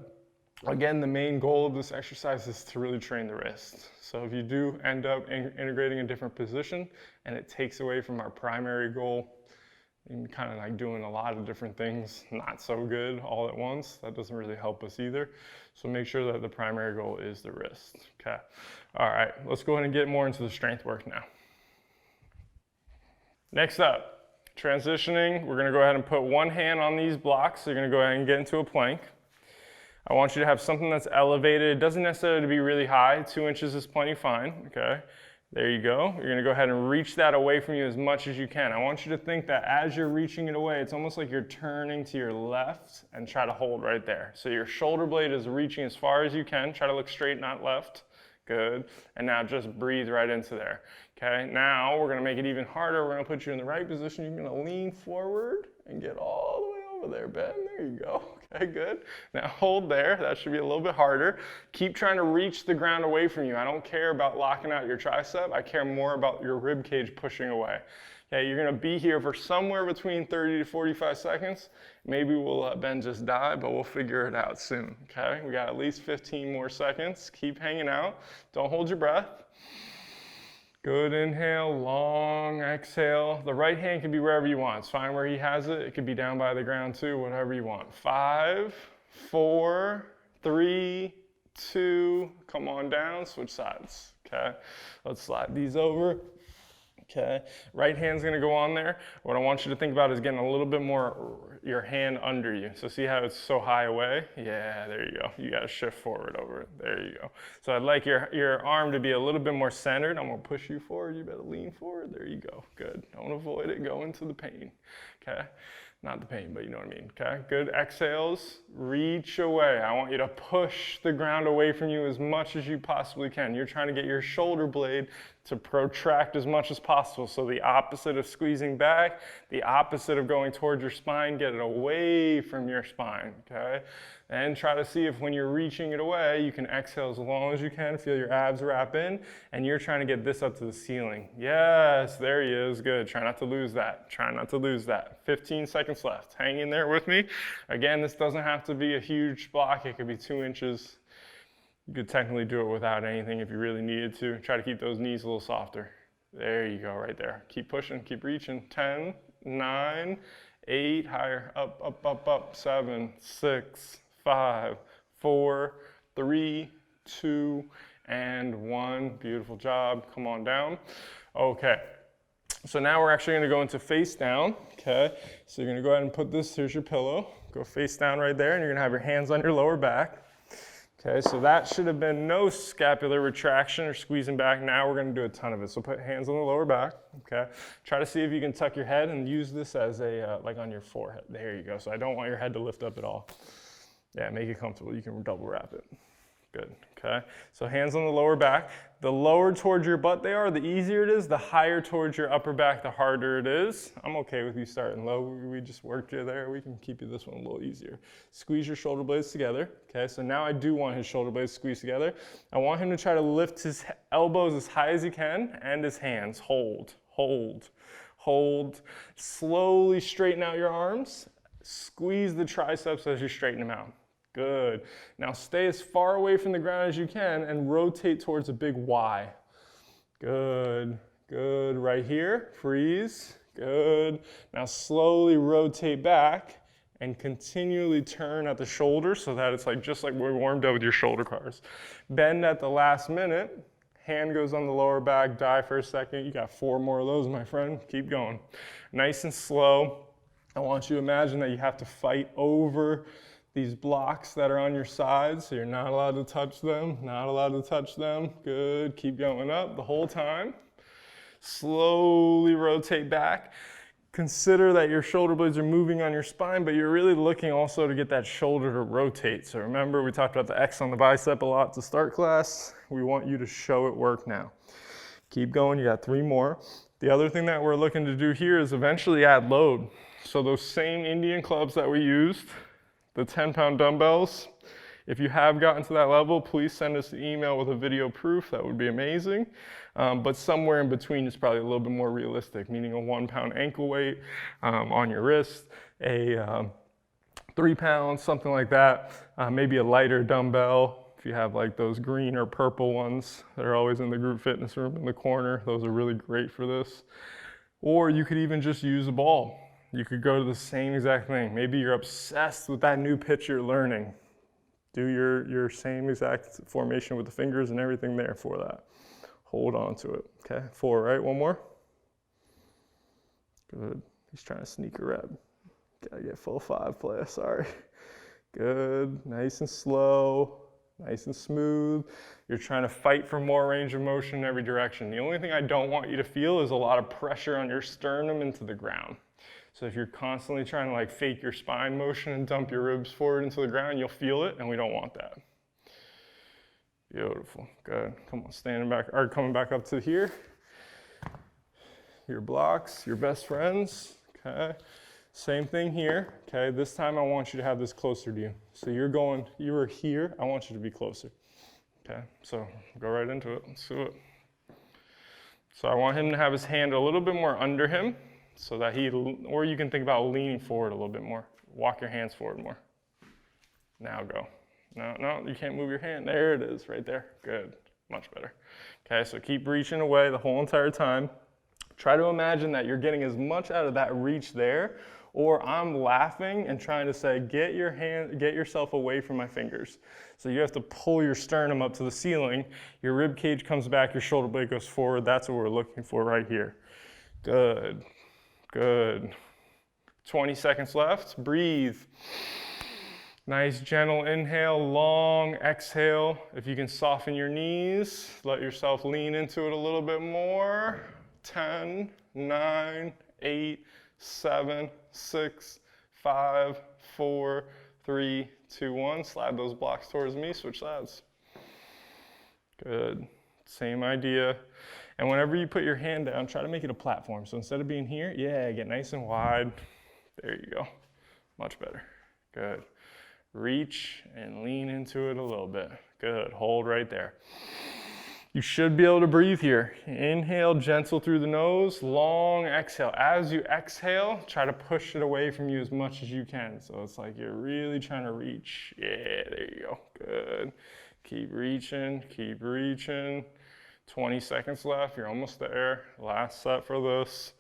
again, the main goal of this exercise is to really train the wrist. So if you do end up integrating a different position and it takes away from our primary goal, and kind of like doing a lot of different things not so good all at once, that doesn't really help us either. So make sure that the primary goal is the wrist. Okay. All right, let's go ahead and get more into the strength work now. Next up, transitioning, we're gonna go ahead and put one hand on these blocks. So you're gonna go ahead and get into a plank. I want you to have something that's elevated. It doesn't necessarily be really high. 2 inches is plenty fine, okay? There you go. You're gonna go ahead and reach that away from you as much as you can. I want you to think that as you're reaching it away, it's almost like you're turning to your left and try to hold right there. So your shoulder blade is reaching as far as you can. Try to look straight, not left. Good. And now just breathe right into there. Okay, now we're gonna make it even harder. We're gonna put you in the right position. You're gonna lean forward and get all the way over there, Ben. There you go. Okay, good. Now hold there. That should be a little bit harder. Keep trying to reach the ground away from you. I don't care about locking out your tricep. I care more about your rib cage pushing away. Okay, you're gonna be here for somewhere between 30 to 45 seconds. Maybe we'll let Ben just die, but we'll figure it out soon. Okay, we got at least 15 more seconds. Keep hanging out. Don't hold your breath. Good inhale, long exhale. The right hand can be wherever you want. It's fine where he has it. It could be down by the ground too, whatever you want. 5, 4, 3, 2, come on down, switch sides, okay? Let's slide these over. Okay, right hand's gonna go on there. What I want you to think about is getting a little bit more your hand under you. So see how it's so high away? Yeah, there you go. You gotta shift forward over it. There you go. So I'd like your arm to be a little bit more centered. I'm gonna push you forward. You better lean forward. There you go. Good. Don't avoid it. Go into the pain. Okay. Not the pain, but you know what I mean, okay? Good exhales, reach away. I want you to push the ground away from you as much as you possibly can. You're trying to get your shoulder blade to protract as much as possible. So the opposite of squeezing back, the opposite of going towards your spine, get it away from your spine, okay? And try to see if when you're reaching it away, you can exhale as long as you can, feel your abs wrap in, and you're trying to get this up to the ceiling. Yes, there he is, good. Try not to lose that, try not to lose that. 15 seconds left, hang in there with me. Again, this doesn't have to be a huge block, it could be 2 inches. You could technically do it without anything if you really needed to. Try to keep those knees a little softer. There you go, right there. Keep pushing, keep reaching. 10, 9, 8, higher, up, up, up, up. 7, 6, 5, 4, 3, 2, and 1. Beautiful job. Come on down. Okay. So now we're actually going to go into face down. Okay. So you're going to go ahead and put this. Here's your pillow. Go face down right there, and you're going to have your hands on your lower back. Okay. So that should have been no scapular retraction or squeezing back. Now we're going to do a ton of it. So put hands on the lower back. Okay. Try to see if you can tuck your head and use this as a like on your forehead. There you go. So I don't want your head to lift up at all. Yeah, make it comfortable. You can double wrap it. Good, okay? So hands on the lower back. The lower towards your butt they are, the easier it is. The higher towards your upper back, the harder it is. I'm okay with you starting low. We just worked you there. We can keep you this one a little easier. Squeeze your shoulder blades together, okay? So now I do want his shoulder blades squeezed together. I want him to try to lift his elbows as high as he can and his hands. Hold, hold, hold. Slowly straighten out your arms. Squeeze the triceps as you straighten them out. Good. Now stay as far away from the ground as you can and rotate towards a big Y. Good. Good. Right here. Freeze. Good. Now slowly rotate back and continually turn at the shoulder so that it's like just like we warmed up with your shoulder cars. Bend at the last minute. Hand goes on the lower back. Die for a second. You got 4 more of those, my friend. Keep going. Nice and slow. I want you to imagine that you have to fight over these blocks that are on your sides, so you're not allowed to touch them, not allowed to touch them. Good, keep going up the whole time. Slowly rotate back. consider that your shoulder blades are moving on your spine, but you're really looking also to get that shoulder to rotate. So remember, we talked about the X on the bicep a lot to start class. We want you to show it work now. Keep going, you got 3 more. The other thing that we're looking to do here is eventually add load. So those same Indian clubs that we used, the 10-pound dumbbells, if you have gotten to that level, please send us an email with a video proof. That would be amazing. But somewhere in between is probably a little bit more realistic, meaning a 1-pound ankle weight on your wrist, a 3 pounds, something like that. Maybe a lighter dumbbell. If you have like those green or purple ones that are always in the group fitness room in the corner, those are really great for this. Or you could even just use a ball. You could go to the same exact thing. Maybe you're obsessed with that new pitch you're learning. Do your same exact formation with the fingers and everything there for that. Hold on to it, okay? 4, right? 1 more. Good. He's trying to sneak a rep. Gotta get full 5 play, sorry. Good, nice and slow, nice and smooth. You're trying to fight for more range of motion in every direction. The only thing I don't want you to feel is a lot of pressure on your sternum into the ground. So if you're constantly trying to like fake your spine motion and dump your ribs forward into the ground, you'll feel it, and we don't want that. Beautiful, good. Come on, standing back, or coming back up to here. Your blocks, your best friends, okay? Same thing here, okay? This time I want you to have this closer to you. So you were here, I want you to be closer, okay? So go right into it, let's do it. So I want him to have his hand a little bit more under him, so that or you can think about leaning forward a little bit more. Walk your hands forward more. Now go. No, you can't move your hand. There it is, right there. Good, much better. Okay, so keep reaching away the whole entire time. Try to imagine that you're getting as much out of that reach there, or I'm laughing and trying to say, get yourself away from my fingers. So you have to pull your sternum up to the ceiling, your rib cage comes back, your shoulder blade goes forward. That's what we're looking for right here. Good. Good. 20 seconds left. Breathe. Nice gentle inhale, long exhale. If you can soften your knees, let yourself lean into it a little bit more. 10, 9, 8, 7, 6, 5, 4, 3, 2, 1. Slide those blocks towards me, switch sides. Good. Same idea. And whenever you put your hand down, try to make it a platform. So instead of being here, get nice and wide. There you go. Much better. Good. Reach and lean into it a little bit. Good. Hold right there. You should be able to breathe here. Inhale, gentle through the nose, long exhale. As you exhale, try to push it away from you as much as you can. So it's like you're really trying to reach. Yeah, there you go. Good. Keep reaching, keep reaching. 20 seconds left, you're almost there. Last set for this.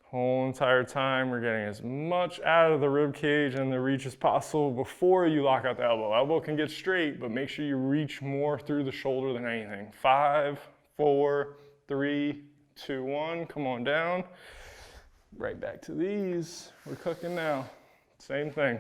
Whole entire time, we're getting as much out of the rib cage and the reach as possible before you lock out the elbow. Elbow can get straight, but make sure you reach more through the shoulder than anything. 5, 4, 3, 2, 1, come on down. Right back to these, we're cooking now. Same thing.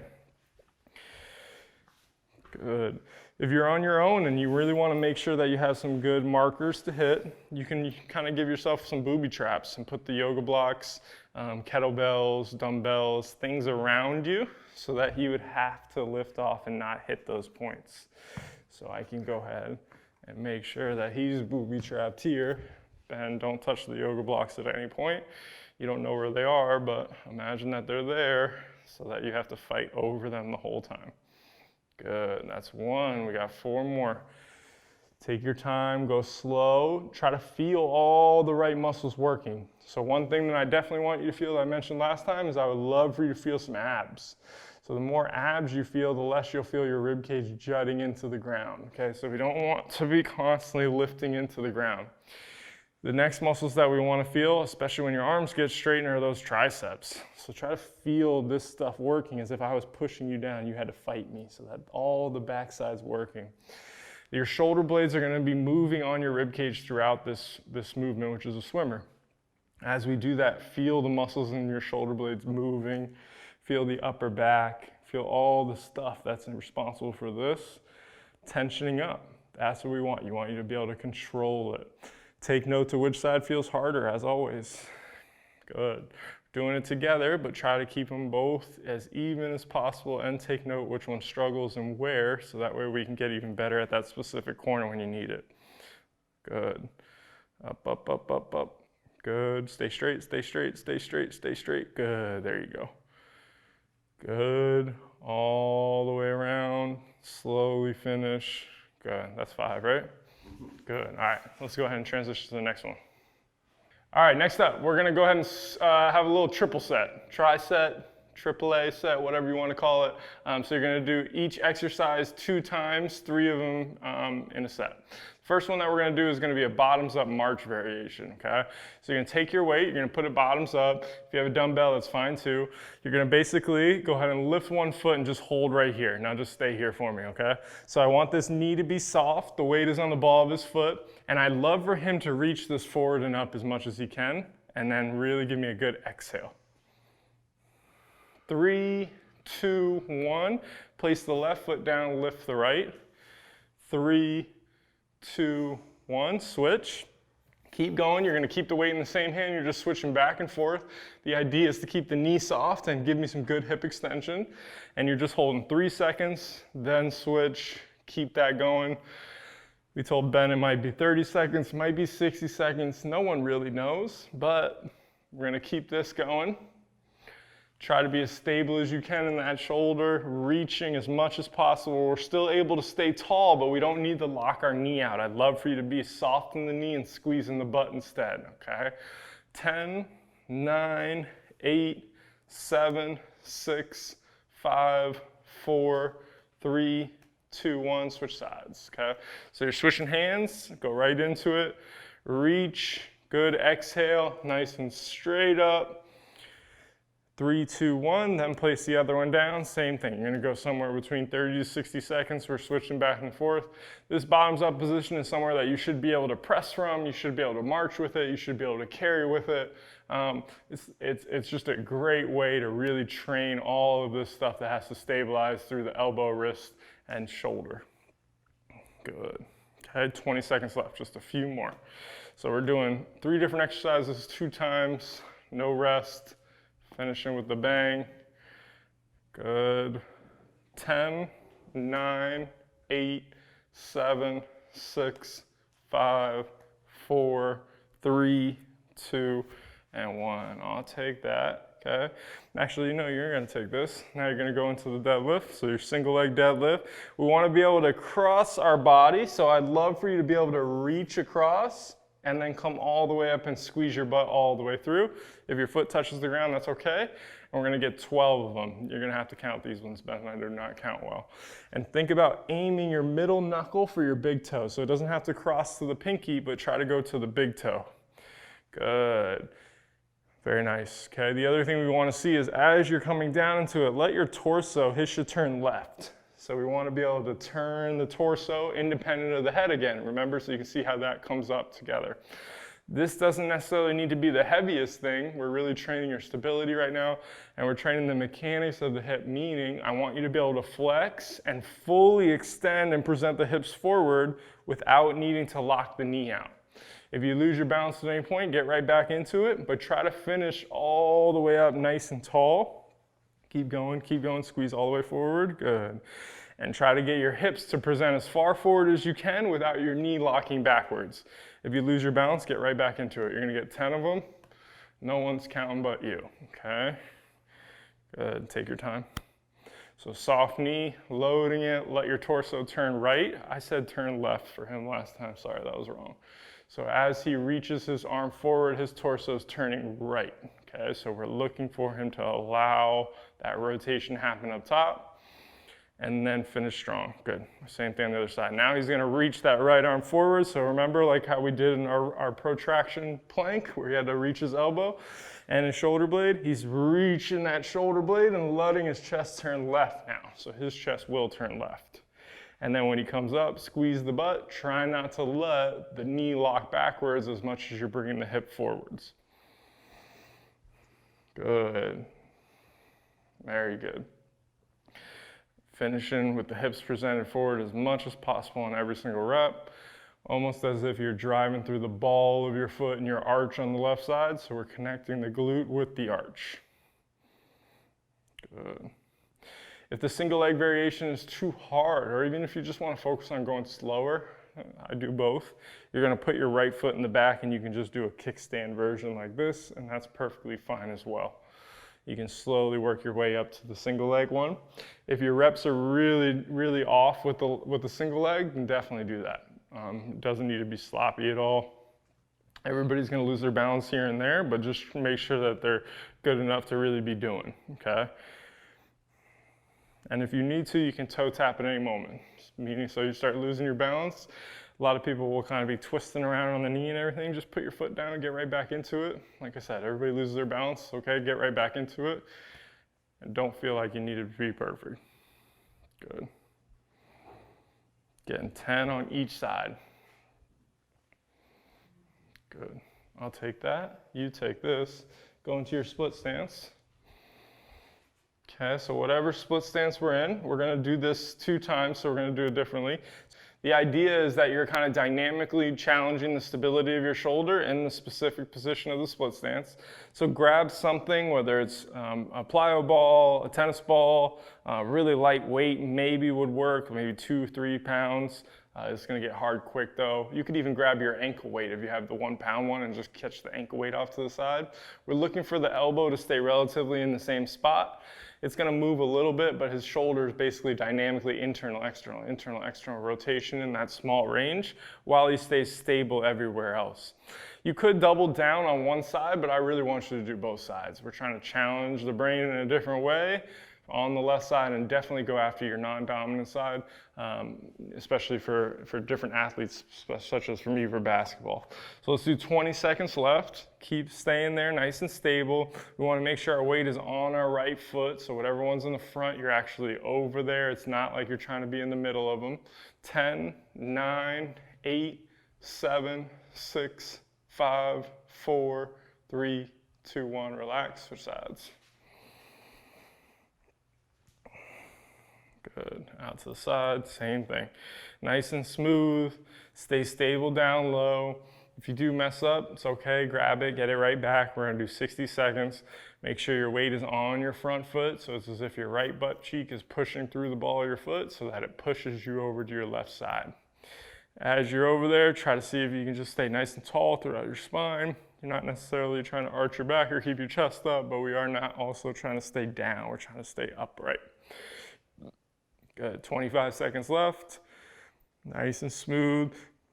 Good. If you're on your own and you really want to make sure that you have some good markers to hit, you can kind of give yourself some booby traps and put the yoga blocks, kettlebells, dumbbells, things around you so that you would have to lift off and not hit those points. So I can go ahead and make sure that he's booby trapped here. Ben, don't touch the yoga blocks at any point. You don't know where they are, but imagine that they're there so that you have to fight over them the whole time. Good, that's 1, we got 4 more. Take your time, go slow. Try to feel all the right muscles working. So one thing that I definitely want you to feel that I mentioned last time is I would love for you to feel some abs. So the more abs you feel, the less you'll feel your rib cage jutting into the ground. Okay, so we don't want to be constantly lifting into the ground. The next muscles that we want to feel, especially when your arms get straightened, are those triceps. So try to feel this stuff working as if I was pushing you down. You had to fight me, so that all the backside's working. Your shoulder blades are going to be moving on your rib cage throughout this movement, which is a swimmer. As we do that, feel the muscles in your shoulder blades moving. Feel the upper back. Feel all the stuff that's responsible for this tensioning up. That's what we want. You want you to be able to control it. Take note to which side feels harder, as always. Good. doing it together, but try to keep them both as even as possible and take note which one struggles and where, so that way we can get even better at that specific corner when you need it. Good. Up, up, up, up, up. Good. Stay straight, stay straight, stay straight, stay straight. Good. There you go. Good. All the way around. Slowly finish. Good. That's 5, right? Good. All right. Let's go ahead and transition to the next one. All right. Next up, we're going to go ahead and have a little triple set. Tri-set, AAA set, whatever you want to call it. So you're going to do each exercise 2 times, 3 of them in a set. First one that we're going to do is going to be a bottoms up march variation, okay? So you're going to take your weight, you're going to put it bottoms up. If you have a dumbbell, that's fine too. You're going to basically go ahead and lift one foot and just hold right here. Now just stay here for me, okay? So I want this knee to be soft. The weight is on the ball of his foot. And I'd love for him to reach this forward and up as much as he can, and then really give me a good exhale. 3, 2, 1. Place the left foot down, lift the right. 3, 2, 1, switch. Keep going. You're going to keep the weight in the same hand. You're just switching back and forth. The idea is to keep the knee soft and give me some good hip extension. And you're just holding 3 seconds, then switch. Keep that going. We told Ben it might be 30 seconds, might be 60 seconds. No one really knows, but we're going to keep this going. Try to be as stable as you can in that shoulder, reaching as much as possible. We're still able to stay tall, but we don't need to lock our knee out. I'd love for you to be soft in the knee and squeeze in the butt instead, okay? 10, 9, 8, 7, 6, 5, 4, 3, 2, 1, switch sides, okay? So you're switching hands, go right into it. Reach, good exhale, nice and straight up. 3, 2, 1, then place the other one down. Same thing. You're going to go somewhere between 30 to 60 seconds. We're switching back and forth. This bottoms up position is somewhere that you should be able to press from. You should be able to march with it. You should be able to carry with it. It's just a great way to really train all of this stuff that has to stabilize through the elbow, wrist, and shoulder. Good. Okay, 20 seconds left, just a few more. So we're doing 3 different exercises, 2 times, no rest. Finishing with the bang. Good. 10, 9, 8, 7, 6, 5, 4, 3, 2, and 1. I'll take that, okay? Actually, you know you're gonna take this. Now you're gonna go into the deadlift. So your single leg deadlift. We wanna be able to cross our body. So I'd love for you to be able to reach across and then come all the way up and squeeze your butt all the way through. If your foot touches the ground, that's okay. And we're gonna get 12 of them. You're gonna have to count these ones, Ben and I do not count well. And think about aiming your middle knuckle for your big toe. So it doesn't have to cross to the pinky, but try to go to the big toe. Good. Very nice, okay? The other thing we wanna see is as you're coming down into it, let your torso, his should turn left. So we want to be able to turn the torso independent of the head again, remember? So you can see how that comes up together. This doesn't necessarily need to be the heaviest thing. We're really training your stability right now, and we're training the mechanics of the hip, meaning I want you to be able to flex and fully extend and present the hips forward without needing to lock the knee out. If you lose your balance at any point, get right back into it, but try to finish all the way up nice and tall. Keep going, squeeze all the way forward, good. And try to get your hips to present as far forward as you can without your knee locking backwards. If you lose your balance, get right back into it. You're gonna get 10 of them. No one's counting but you, okay? Good, take your time. So soft knee, loading it, let your torso turn right. I said turn left for him last time, sorry, that was wrong. So as he reaches his arm forward, his torso is turning right, okay? So we're looking for him to allow that rotation happen up top and then finish strong. Good, same thing on the other side. Now he's gonna reach that right arm forward. So remember like how we did in our protraction plank where he had to reach his elbow and his shoulder blade? He's reaching that shoulder blade and letting his chest turn left now. So his chest will turn left. And then when he comes up, squeeze the butt. Try not to let the knee lock backwards as much as you're bringing the hip forwards. Good. Very good. Finishing with the hips presented forward as much as possible on every single rep. almost as if you're driving through the ball of your foot and your arch on the left side. So we're connecting the glute with the arch. Good. If the single leg variation is too hard, or even if you just want to focus on going slower, I do both, you're going to put your right foot in the back and you can just do a kickstand version like this, and that's perfectly fine as well. You can slowly work your way up to the single leg one. If your reps are really off with the single leg, then definitely do that. It doesn't need to be sloppy at all. Everybody's going to lose their balance here and there, but just make sure that they're good enough to really be doing, okay? And if you need to, you can toe tap at any moment. Meaning, so you start losing your balance, a lot of people will kind of be twisting around on the knee and everything. Just put your foot down and get right back into it. Like I said, everybody loses their balance, okay? Get right back into it. And don't feel like you need it to be perfect. Good. Getting 10 on each side. Good. I'll take that. You take this. Go into your split stance. Okay, so whatever split stance we're in, we're going to do this 2 times, so we're going to do it differently. The idea is that you're kind of dynamically challenging the stability of your shoulder in the specific position of the split stance. So grab something, whether it's a plyo ball, a tennis ball, really lightweight maybe would work, maybe 2-3 pounds. It's going to get hard quick though. You could even grab your ankle weight if you have the 1 pound one and just catch the ankle weight off to the side. We're looking for the elbow to stay relatively in the same spot. It's going to move a little bit, but his shoulder is basically dynamically internal, external rotation in that small range while he stays stable everywhere else. You could double down on one side, but I really want you to do both sides. We're trying to challenge the brain in a different way on the left side and definitely go after your non-dominant side, especially for different athletes, such as for me for basketball. So let's do 20 seconds left. Keep staying there nice and stable. We want to make sure our weight is on our right foot, so whatever one's in the front, you're actually over there. It's not like you're trying to be in the middle of them. 10, 9, 8, 7, 6, 5, 4, 3, 2, 1. Relax, switch sides. Good. Out to the side, same thing. Nice and smooth. Stay stable down low. If you do mess up, it's okay. Grab it, get it right back. We're going to do 60 seconds. Make sure your weight is on your front foot, so it's as if your right butt cheek is pushing through the ball of your foot so that it pushes you over to your left side. As you're over there, try to see if you can just stay nice and tall throughout your spine. You're not necessarily trying to arch your back or keep your chest up, but we are not also trying to stay down. We're trying to stay upright. Good, 25 seconds left. Nice and smooth.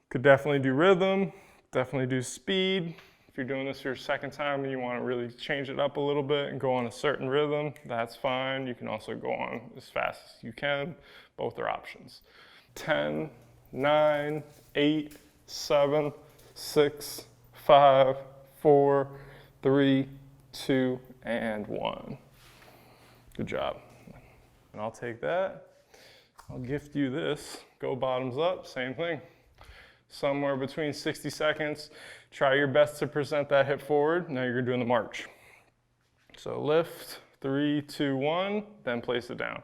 Could definitely do rhythm, definitely do speed. If you're doing this for your second time and you want to really change it up a little bit and go on a certain rhythm, that's fine. You can also go on as fast as you can. Both are options. 10, 9, 8, 7, 6, 5, 4, 3, 2, and 1. Good job. And I'll take that. I'll gift you this. Go bottoms up, same thing. Somewhere between 60 seconds. Try your best to present that hip forward. Now you're doing the march. So lift, 3, 2, 1, then place it down.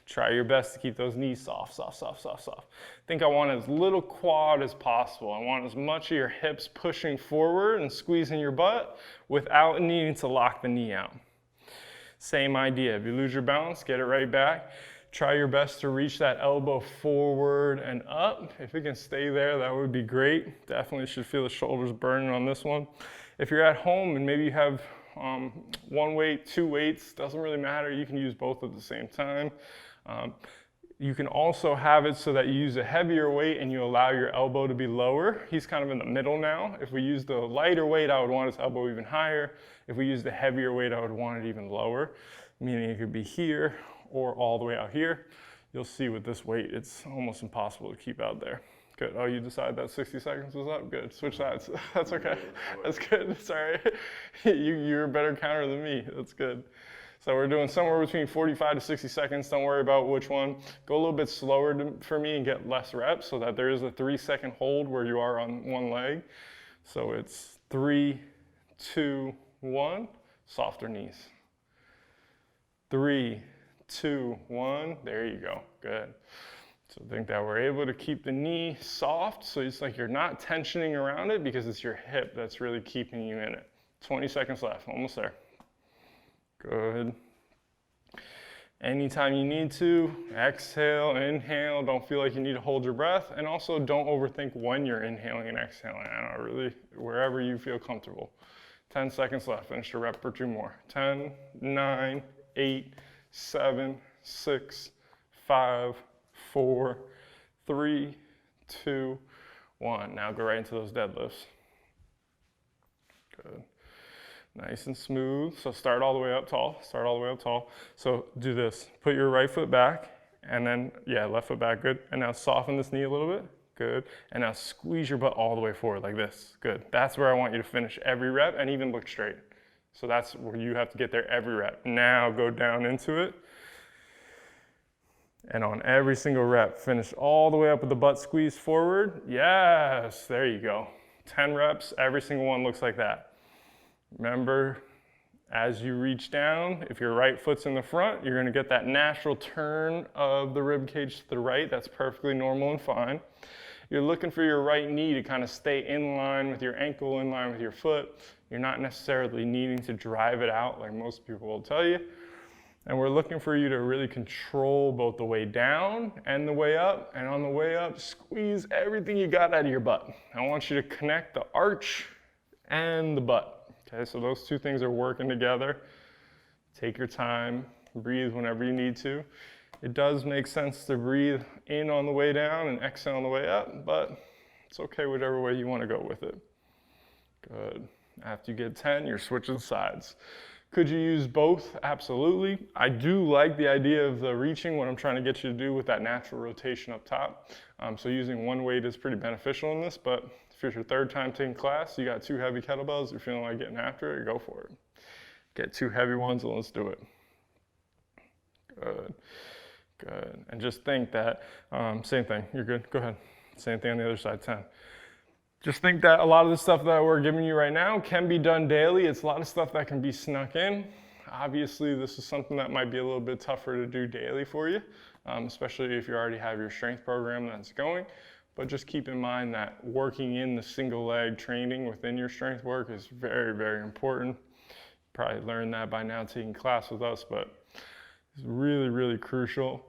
Try your best to keep those knees soft, soft, soft, soft, soft. I think I want as little quad as possible. I want as much of your hips pushing forward and squeezing your butt without needing to lock the knee out. Same idea. If you lose your balance, get it right back. Try your best to reach that elbow forward and up. If it can stay there, that would be great. Definitely should feel the shoulders burning on this one. If you're at home and maybe you have one weight, 2 weights, doesn't really matter. You can use both at the same time. You can also have it so that you use a heavier weight and you allow your elbow to be lower. He's kind of in the middle now. If we use the lighter weight, I would want his elbow even higher. If we use the heavier weight, I would want it even lower, meaning it could be here or all the way out here. You'll see with this weight, it's almost impossible to keep out there. Good. Oh, you decided that 60 seconds was up? Good. Switch sides. That's okay. That's good. Sorry. You're a better counter than me. That's good. So we're doing somewhere between 45 to 60 seconds. Don't worry about which one. Go a little bit slower for me and get less reps so that there is a 3-second hold where you are on one leg. So it's 3, 2, 1. Softer knees. 3, 2, 1. There you go. Good. So think that we're able to keep the knee soft, so it's like you're not tensioning around it because it's your hip that's really keeping you in it. 20 seconds left, almost there. Good. Anytime you need to, exhale, inhale. Don't feel like you need to hold your breath. And also don't overthink when you're inhaling and exhaling. I don't know, really, wherever you feel comfortable. 10 seconds left, finish a rep or two more. 10, 9, 8, 7, 6, 5, 4, 3, 2, 1. Now go right into those deadlifts. Good. Nice and smooth. So start all the way up tall. Start all the way up tall. So do this. Put your right foot back and then, left foot back. Good. And now soften this knee a little bit. Good. And now squeeze your butt all the way forward like this. Good. That's where I want you to finish every rep and even look straight. So that's where you have to get there every rep. Now go down into it. And on every single rep, finish all the way up with the butt squeeze forward. Yes, there you go. 10 reps, every single one looks like that. Remember, as you reach down, if your right foot's in the front, you're gonna get that natural turn of the rib cage to the right. That's perfectly normal and fine. You're looking for your right knee to kind of stay in line with your ankle, in line with your foot. You're not necessarily needing to drive it out like most people will tell you. And we're looking for you to really control both the way down and the way up. And on the way up, squeeze everything you got out of your butt. I want you to connect the arch and the butt. Okay, so those two things are working together. Take your time, breathe whenever you need to. It does make sense to breathe in on the way down and exhale on the way up, but it's okay whichever way you want to go with it. Good. After you get 10, you're switching sides. Could you use both? Absolutely. I do like the idea of the reaching, what I'm trying to get you to do with that natural rotation up top. So using one weight is pretty beneficial in this, but if it's your third time taking class, you got 2 heavy kettlebells, you're feeling like getting after it, go for it. Get 2 heavy ones and let's do it. Good, good. And just think that, same thing, you're good, go ahead. Same thing on the other side, 10. Just think that a lot of the stuff that we're giving you right now can be done daily. It's a lot of stuff that can be snuck in. Obviously, this is something that might be a little bit tougher to do daily for you, especially if you already have your strength program that's going. But just keep in mind that working in the single leg training within your strength work is very, very important. You probably learned that by now taking class with us, but it's really, really crucial.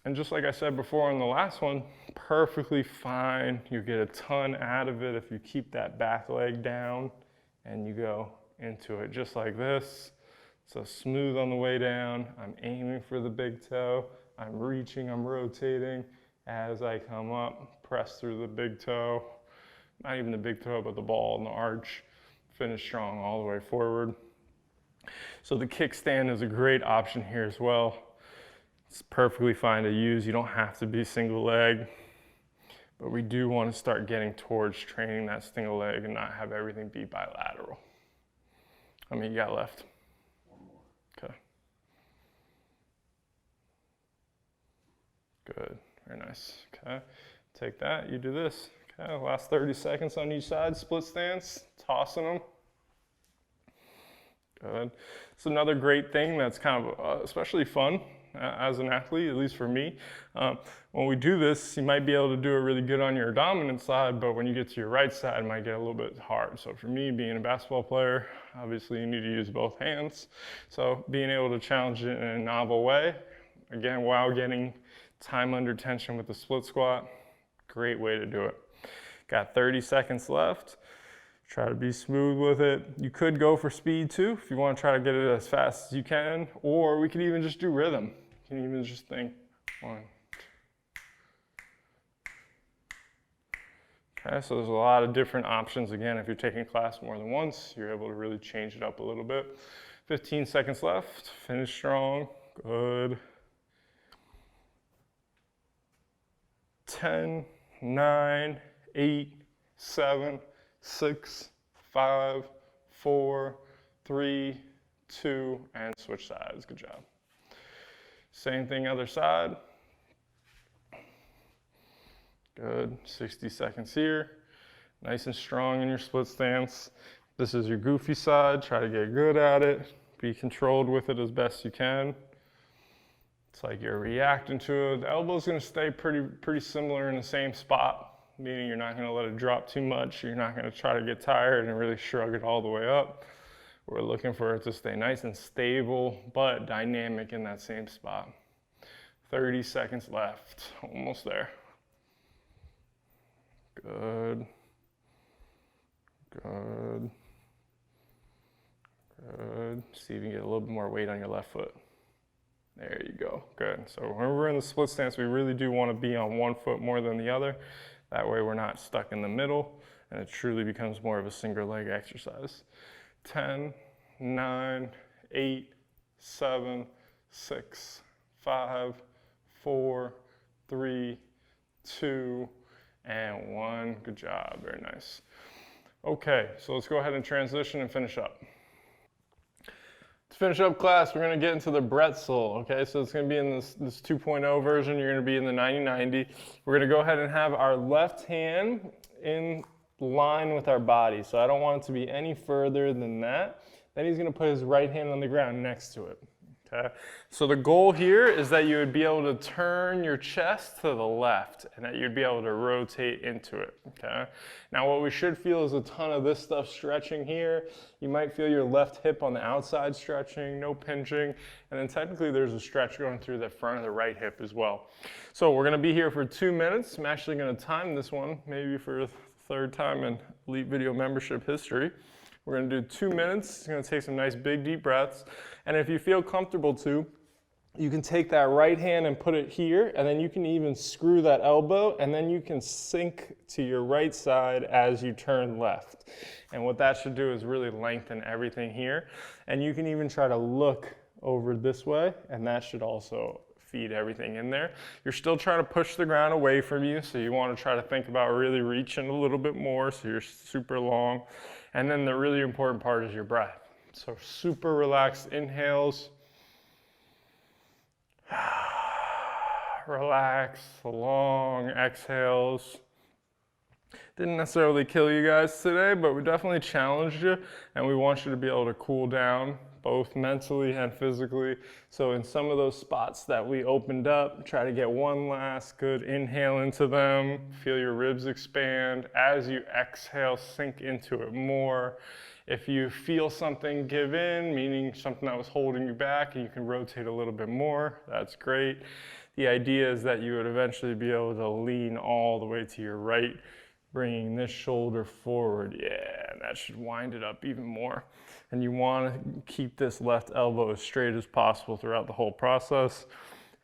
And just like I said before on the last one, perfectly fine. You get a ton out of it if you keep that back leg down and you go into it just like this. So smooth on the way down. I'm aiming for the big toe. I'm reaching, I'm rotating. As I come up, press through the big toe. Not even the big toe, but the ball and the arch. Finish strong all the way forward. So the kickstand is a great option here as well. It's perfectly fine to use. You don't have to be single leg, but we do want to start getting towards training that single leg and not have everything be bilateral. How many you got left? One more. Okay. Good, very nice. Okay, take that, you do this. Okay, last 30 seconds on each side, split stance, tossing them. Good. It's another great thing that's kind of especially fun as an athlete, at least for me. When we do this, you might be able to do it really good on your dominant side, but when you get to your right side, it might get a little bit hard. So for me, being a basketball player, obviously you need to use both hands. So being able to challenge it in a novel way, again, while getting time under tension with the split squat, great way to do it. Got 30 seconds left. Try to be smooth with it. You could go for speed too, if you want to try to get it as fast as you can, or we could even just do rhythm. You can even just think 1, 2. Okay, so there's a lot of different options. Again, if you're taking class more than once, you're able to really change it up a little bit. 15 seconds left, finish strong, good. 10, 9, 8, 7, 6, 5, 4, 3, 2, and switch sides. Good job. Same thing other side. Good. 60 seconds here. Nice and strong in your split stance. This is your goofy side. Try to get good at it. Be controlled with it as best you can. It's like you're reacting to it. The elbow's gonna stay pretty similar in the same spot, meaning you're not gonna let it drop too much. You're not gonna try to get tired and really shrug it all the way up. We're looking for it to stay nice and stable, but dynamic in that same spot. 30 seconds left, almost there. Good. Good. Good. See if you can get a little bit more weight on your left foot. There you go. Good. So when we're in the split stance, we really do want to be on one foot more than the other. That way we're not stuck in the middle, and it truly becomes more of a single leg exercise. 10, 9, 8, 7, 6, 5, 4, 3, 2, and 1. Good job. Very nice. Okay, so let's go ahead and transition and finish up. To finish up class, we're going to get into the Bretzel, okay? So it's going to be in this 2.0 version. You're going to be in the 90-90. We're going to go ahead and have our left hand in line with our body. So I don't want it to be any further than that. Then he's going to put his right hand on the ground next to it, okay? So the goal here is that you would be able to turn your chest to the left and that you'd be able to rotate into it, okay? Now what we should feel is a ton of this stuff stretching here. You might feel your left hip on the outside stretching, no pinching, and then technically there's a stretch going through the front of the right hip as well. So we're gonna be here for 2 minutes. I'm actually gonna time this one, maybe for the third time in Elite Video membership history. We're going to do 2 minutes. It's going to take some nice big deep breaths. And if you feel comfortable to, you can take that right hand and put it here, and then you can even screw that elbow, and then you can sink to your right side as you turn left. And what that should do is really lengthen everything here. And you can even try to look over this way, and that should also feed everything in there. You're still trying to push the ground away from you, so you want to try to think about really reaching a little bit more so you're super long. And then the really important part is your breath. So super relaxed inhales. Relax, long exhales. Didn't necessarily kill you guys today, but we definitely challenged you, and we want you to be able to cool down, both mentally and physically. So in some of those spots that we opened up, try to get one last good inhale into them. Feel your ribs expand. As you exhale, sink into it more. If you feel something give in, meaning something that was holding you back, and you can rotate a little bit more, that's great. The idea is that you would eventually be able to lean all the way to your right, bringing this shoulder forward. Yeah, that should wind it up even more. And you want to keep this left elbow as straight as possible throughout the whole process.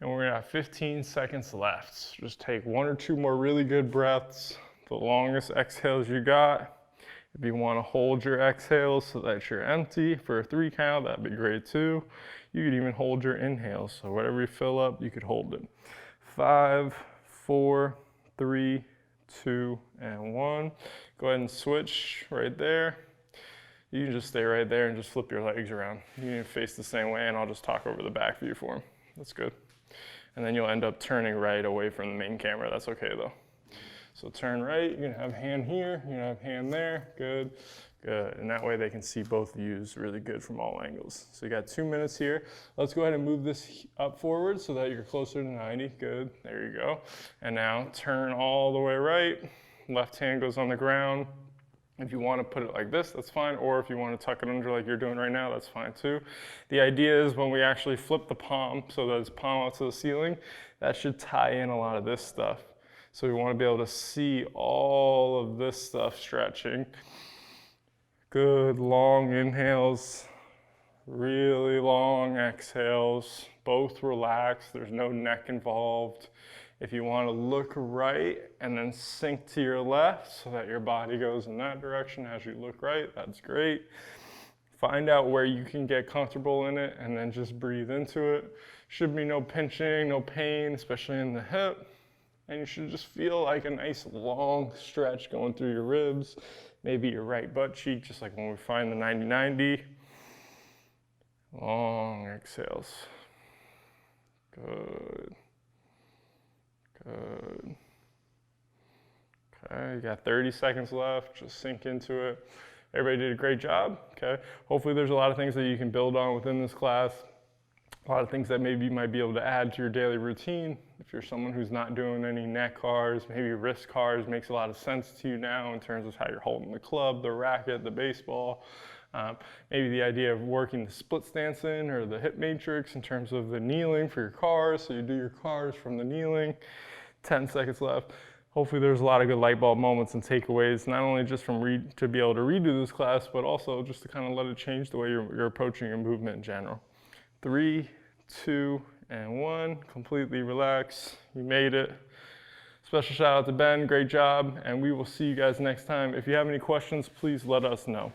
And we're going to have 15 seconds left. Just take 1 or 2 more really good breaths, the longest exhales you got. If you want to hold your exhales so that you're empty for a 3 count, that'd be great too. You could even hold your inhales. So whatever you fill up, you could hold it. 5, 4, 3, 2, and 1. Go ahead and switch right there. You can just stay right there and just flip your legs around. You can face the same way, and I'll just talk over the back view for them. That's good. And then you'll end up turning right away from the main camera. That's okay though. So turn right, you're gonna have hand here, you're gonna have hand there, good, good. And that way they can see both views really good from all angles. So you got 2 minutes here. Let's go ahead and move this up forward so that you're closer to 90, good, there you go. And now turn all the way right, left hand goes on the ground. If you want to put it like this, that's fine, or if you want to tuck it under like you're doing right now, that's fine too. The idea is when we actually flip the palm so that it's palm out to the ceiling, that should tie in a lot of this stuff. So we want to be able to see all of this stuff stretching. Good, long inhales, really long exhales, both relaxed, there's no neck involved. If you want to look right and then sink to your left so that your body goes in that direction as you look right, that's great. Find out where you can get comfortable in it and then just breathe into it. Should be no pinching, no pain, especially in the hip. And you should just feel like a nice long stretch going through your ribs, maybe your right butt cheek, just like when we find the 90-90. Long exhales. Good. Good. Okay, you got 30 seconds left. Just sink into it. Everybody did a great job. Okay. Hopefully there's a lot of things that you can build on within this class. A lot of things that maybe you might be able to add to your daily routine. If you're someone who's not doing any neck cars, maybe wrist cars makes a lot of sense to you now in terms of how you're holding the club, the racket, the baseball. Maybe the idea of working the split stance in or the hip matrix in terms of the kneeling for your cars. So you do your cars from the kneeling. 10 seconds left. Hopefully there's a lot of good light bulb moments and takeaways, not only just from to be able to redo this class, but also just to kind of let it change the way you're approaching your movement in general. 3, 2, and 1. Completely relax. You made it. Special shout out to Ben. Great job. And we will see you guys next time. If you have any questions, please let us know.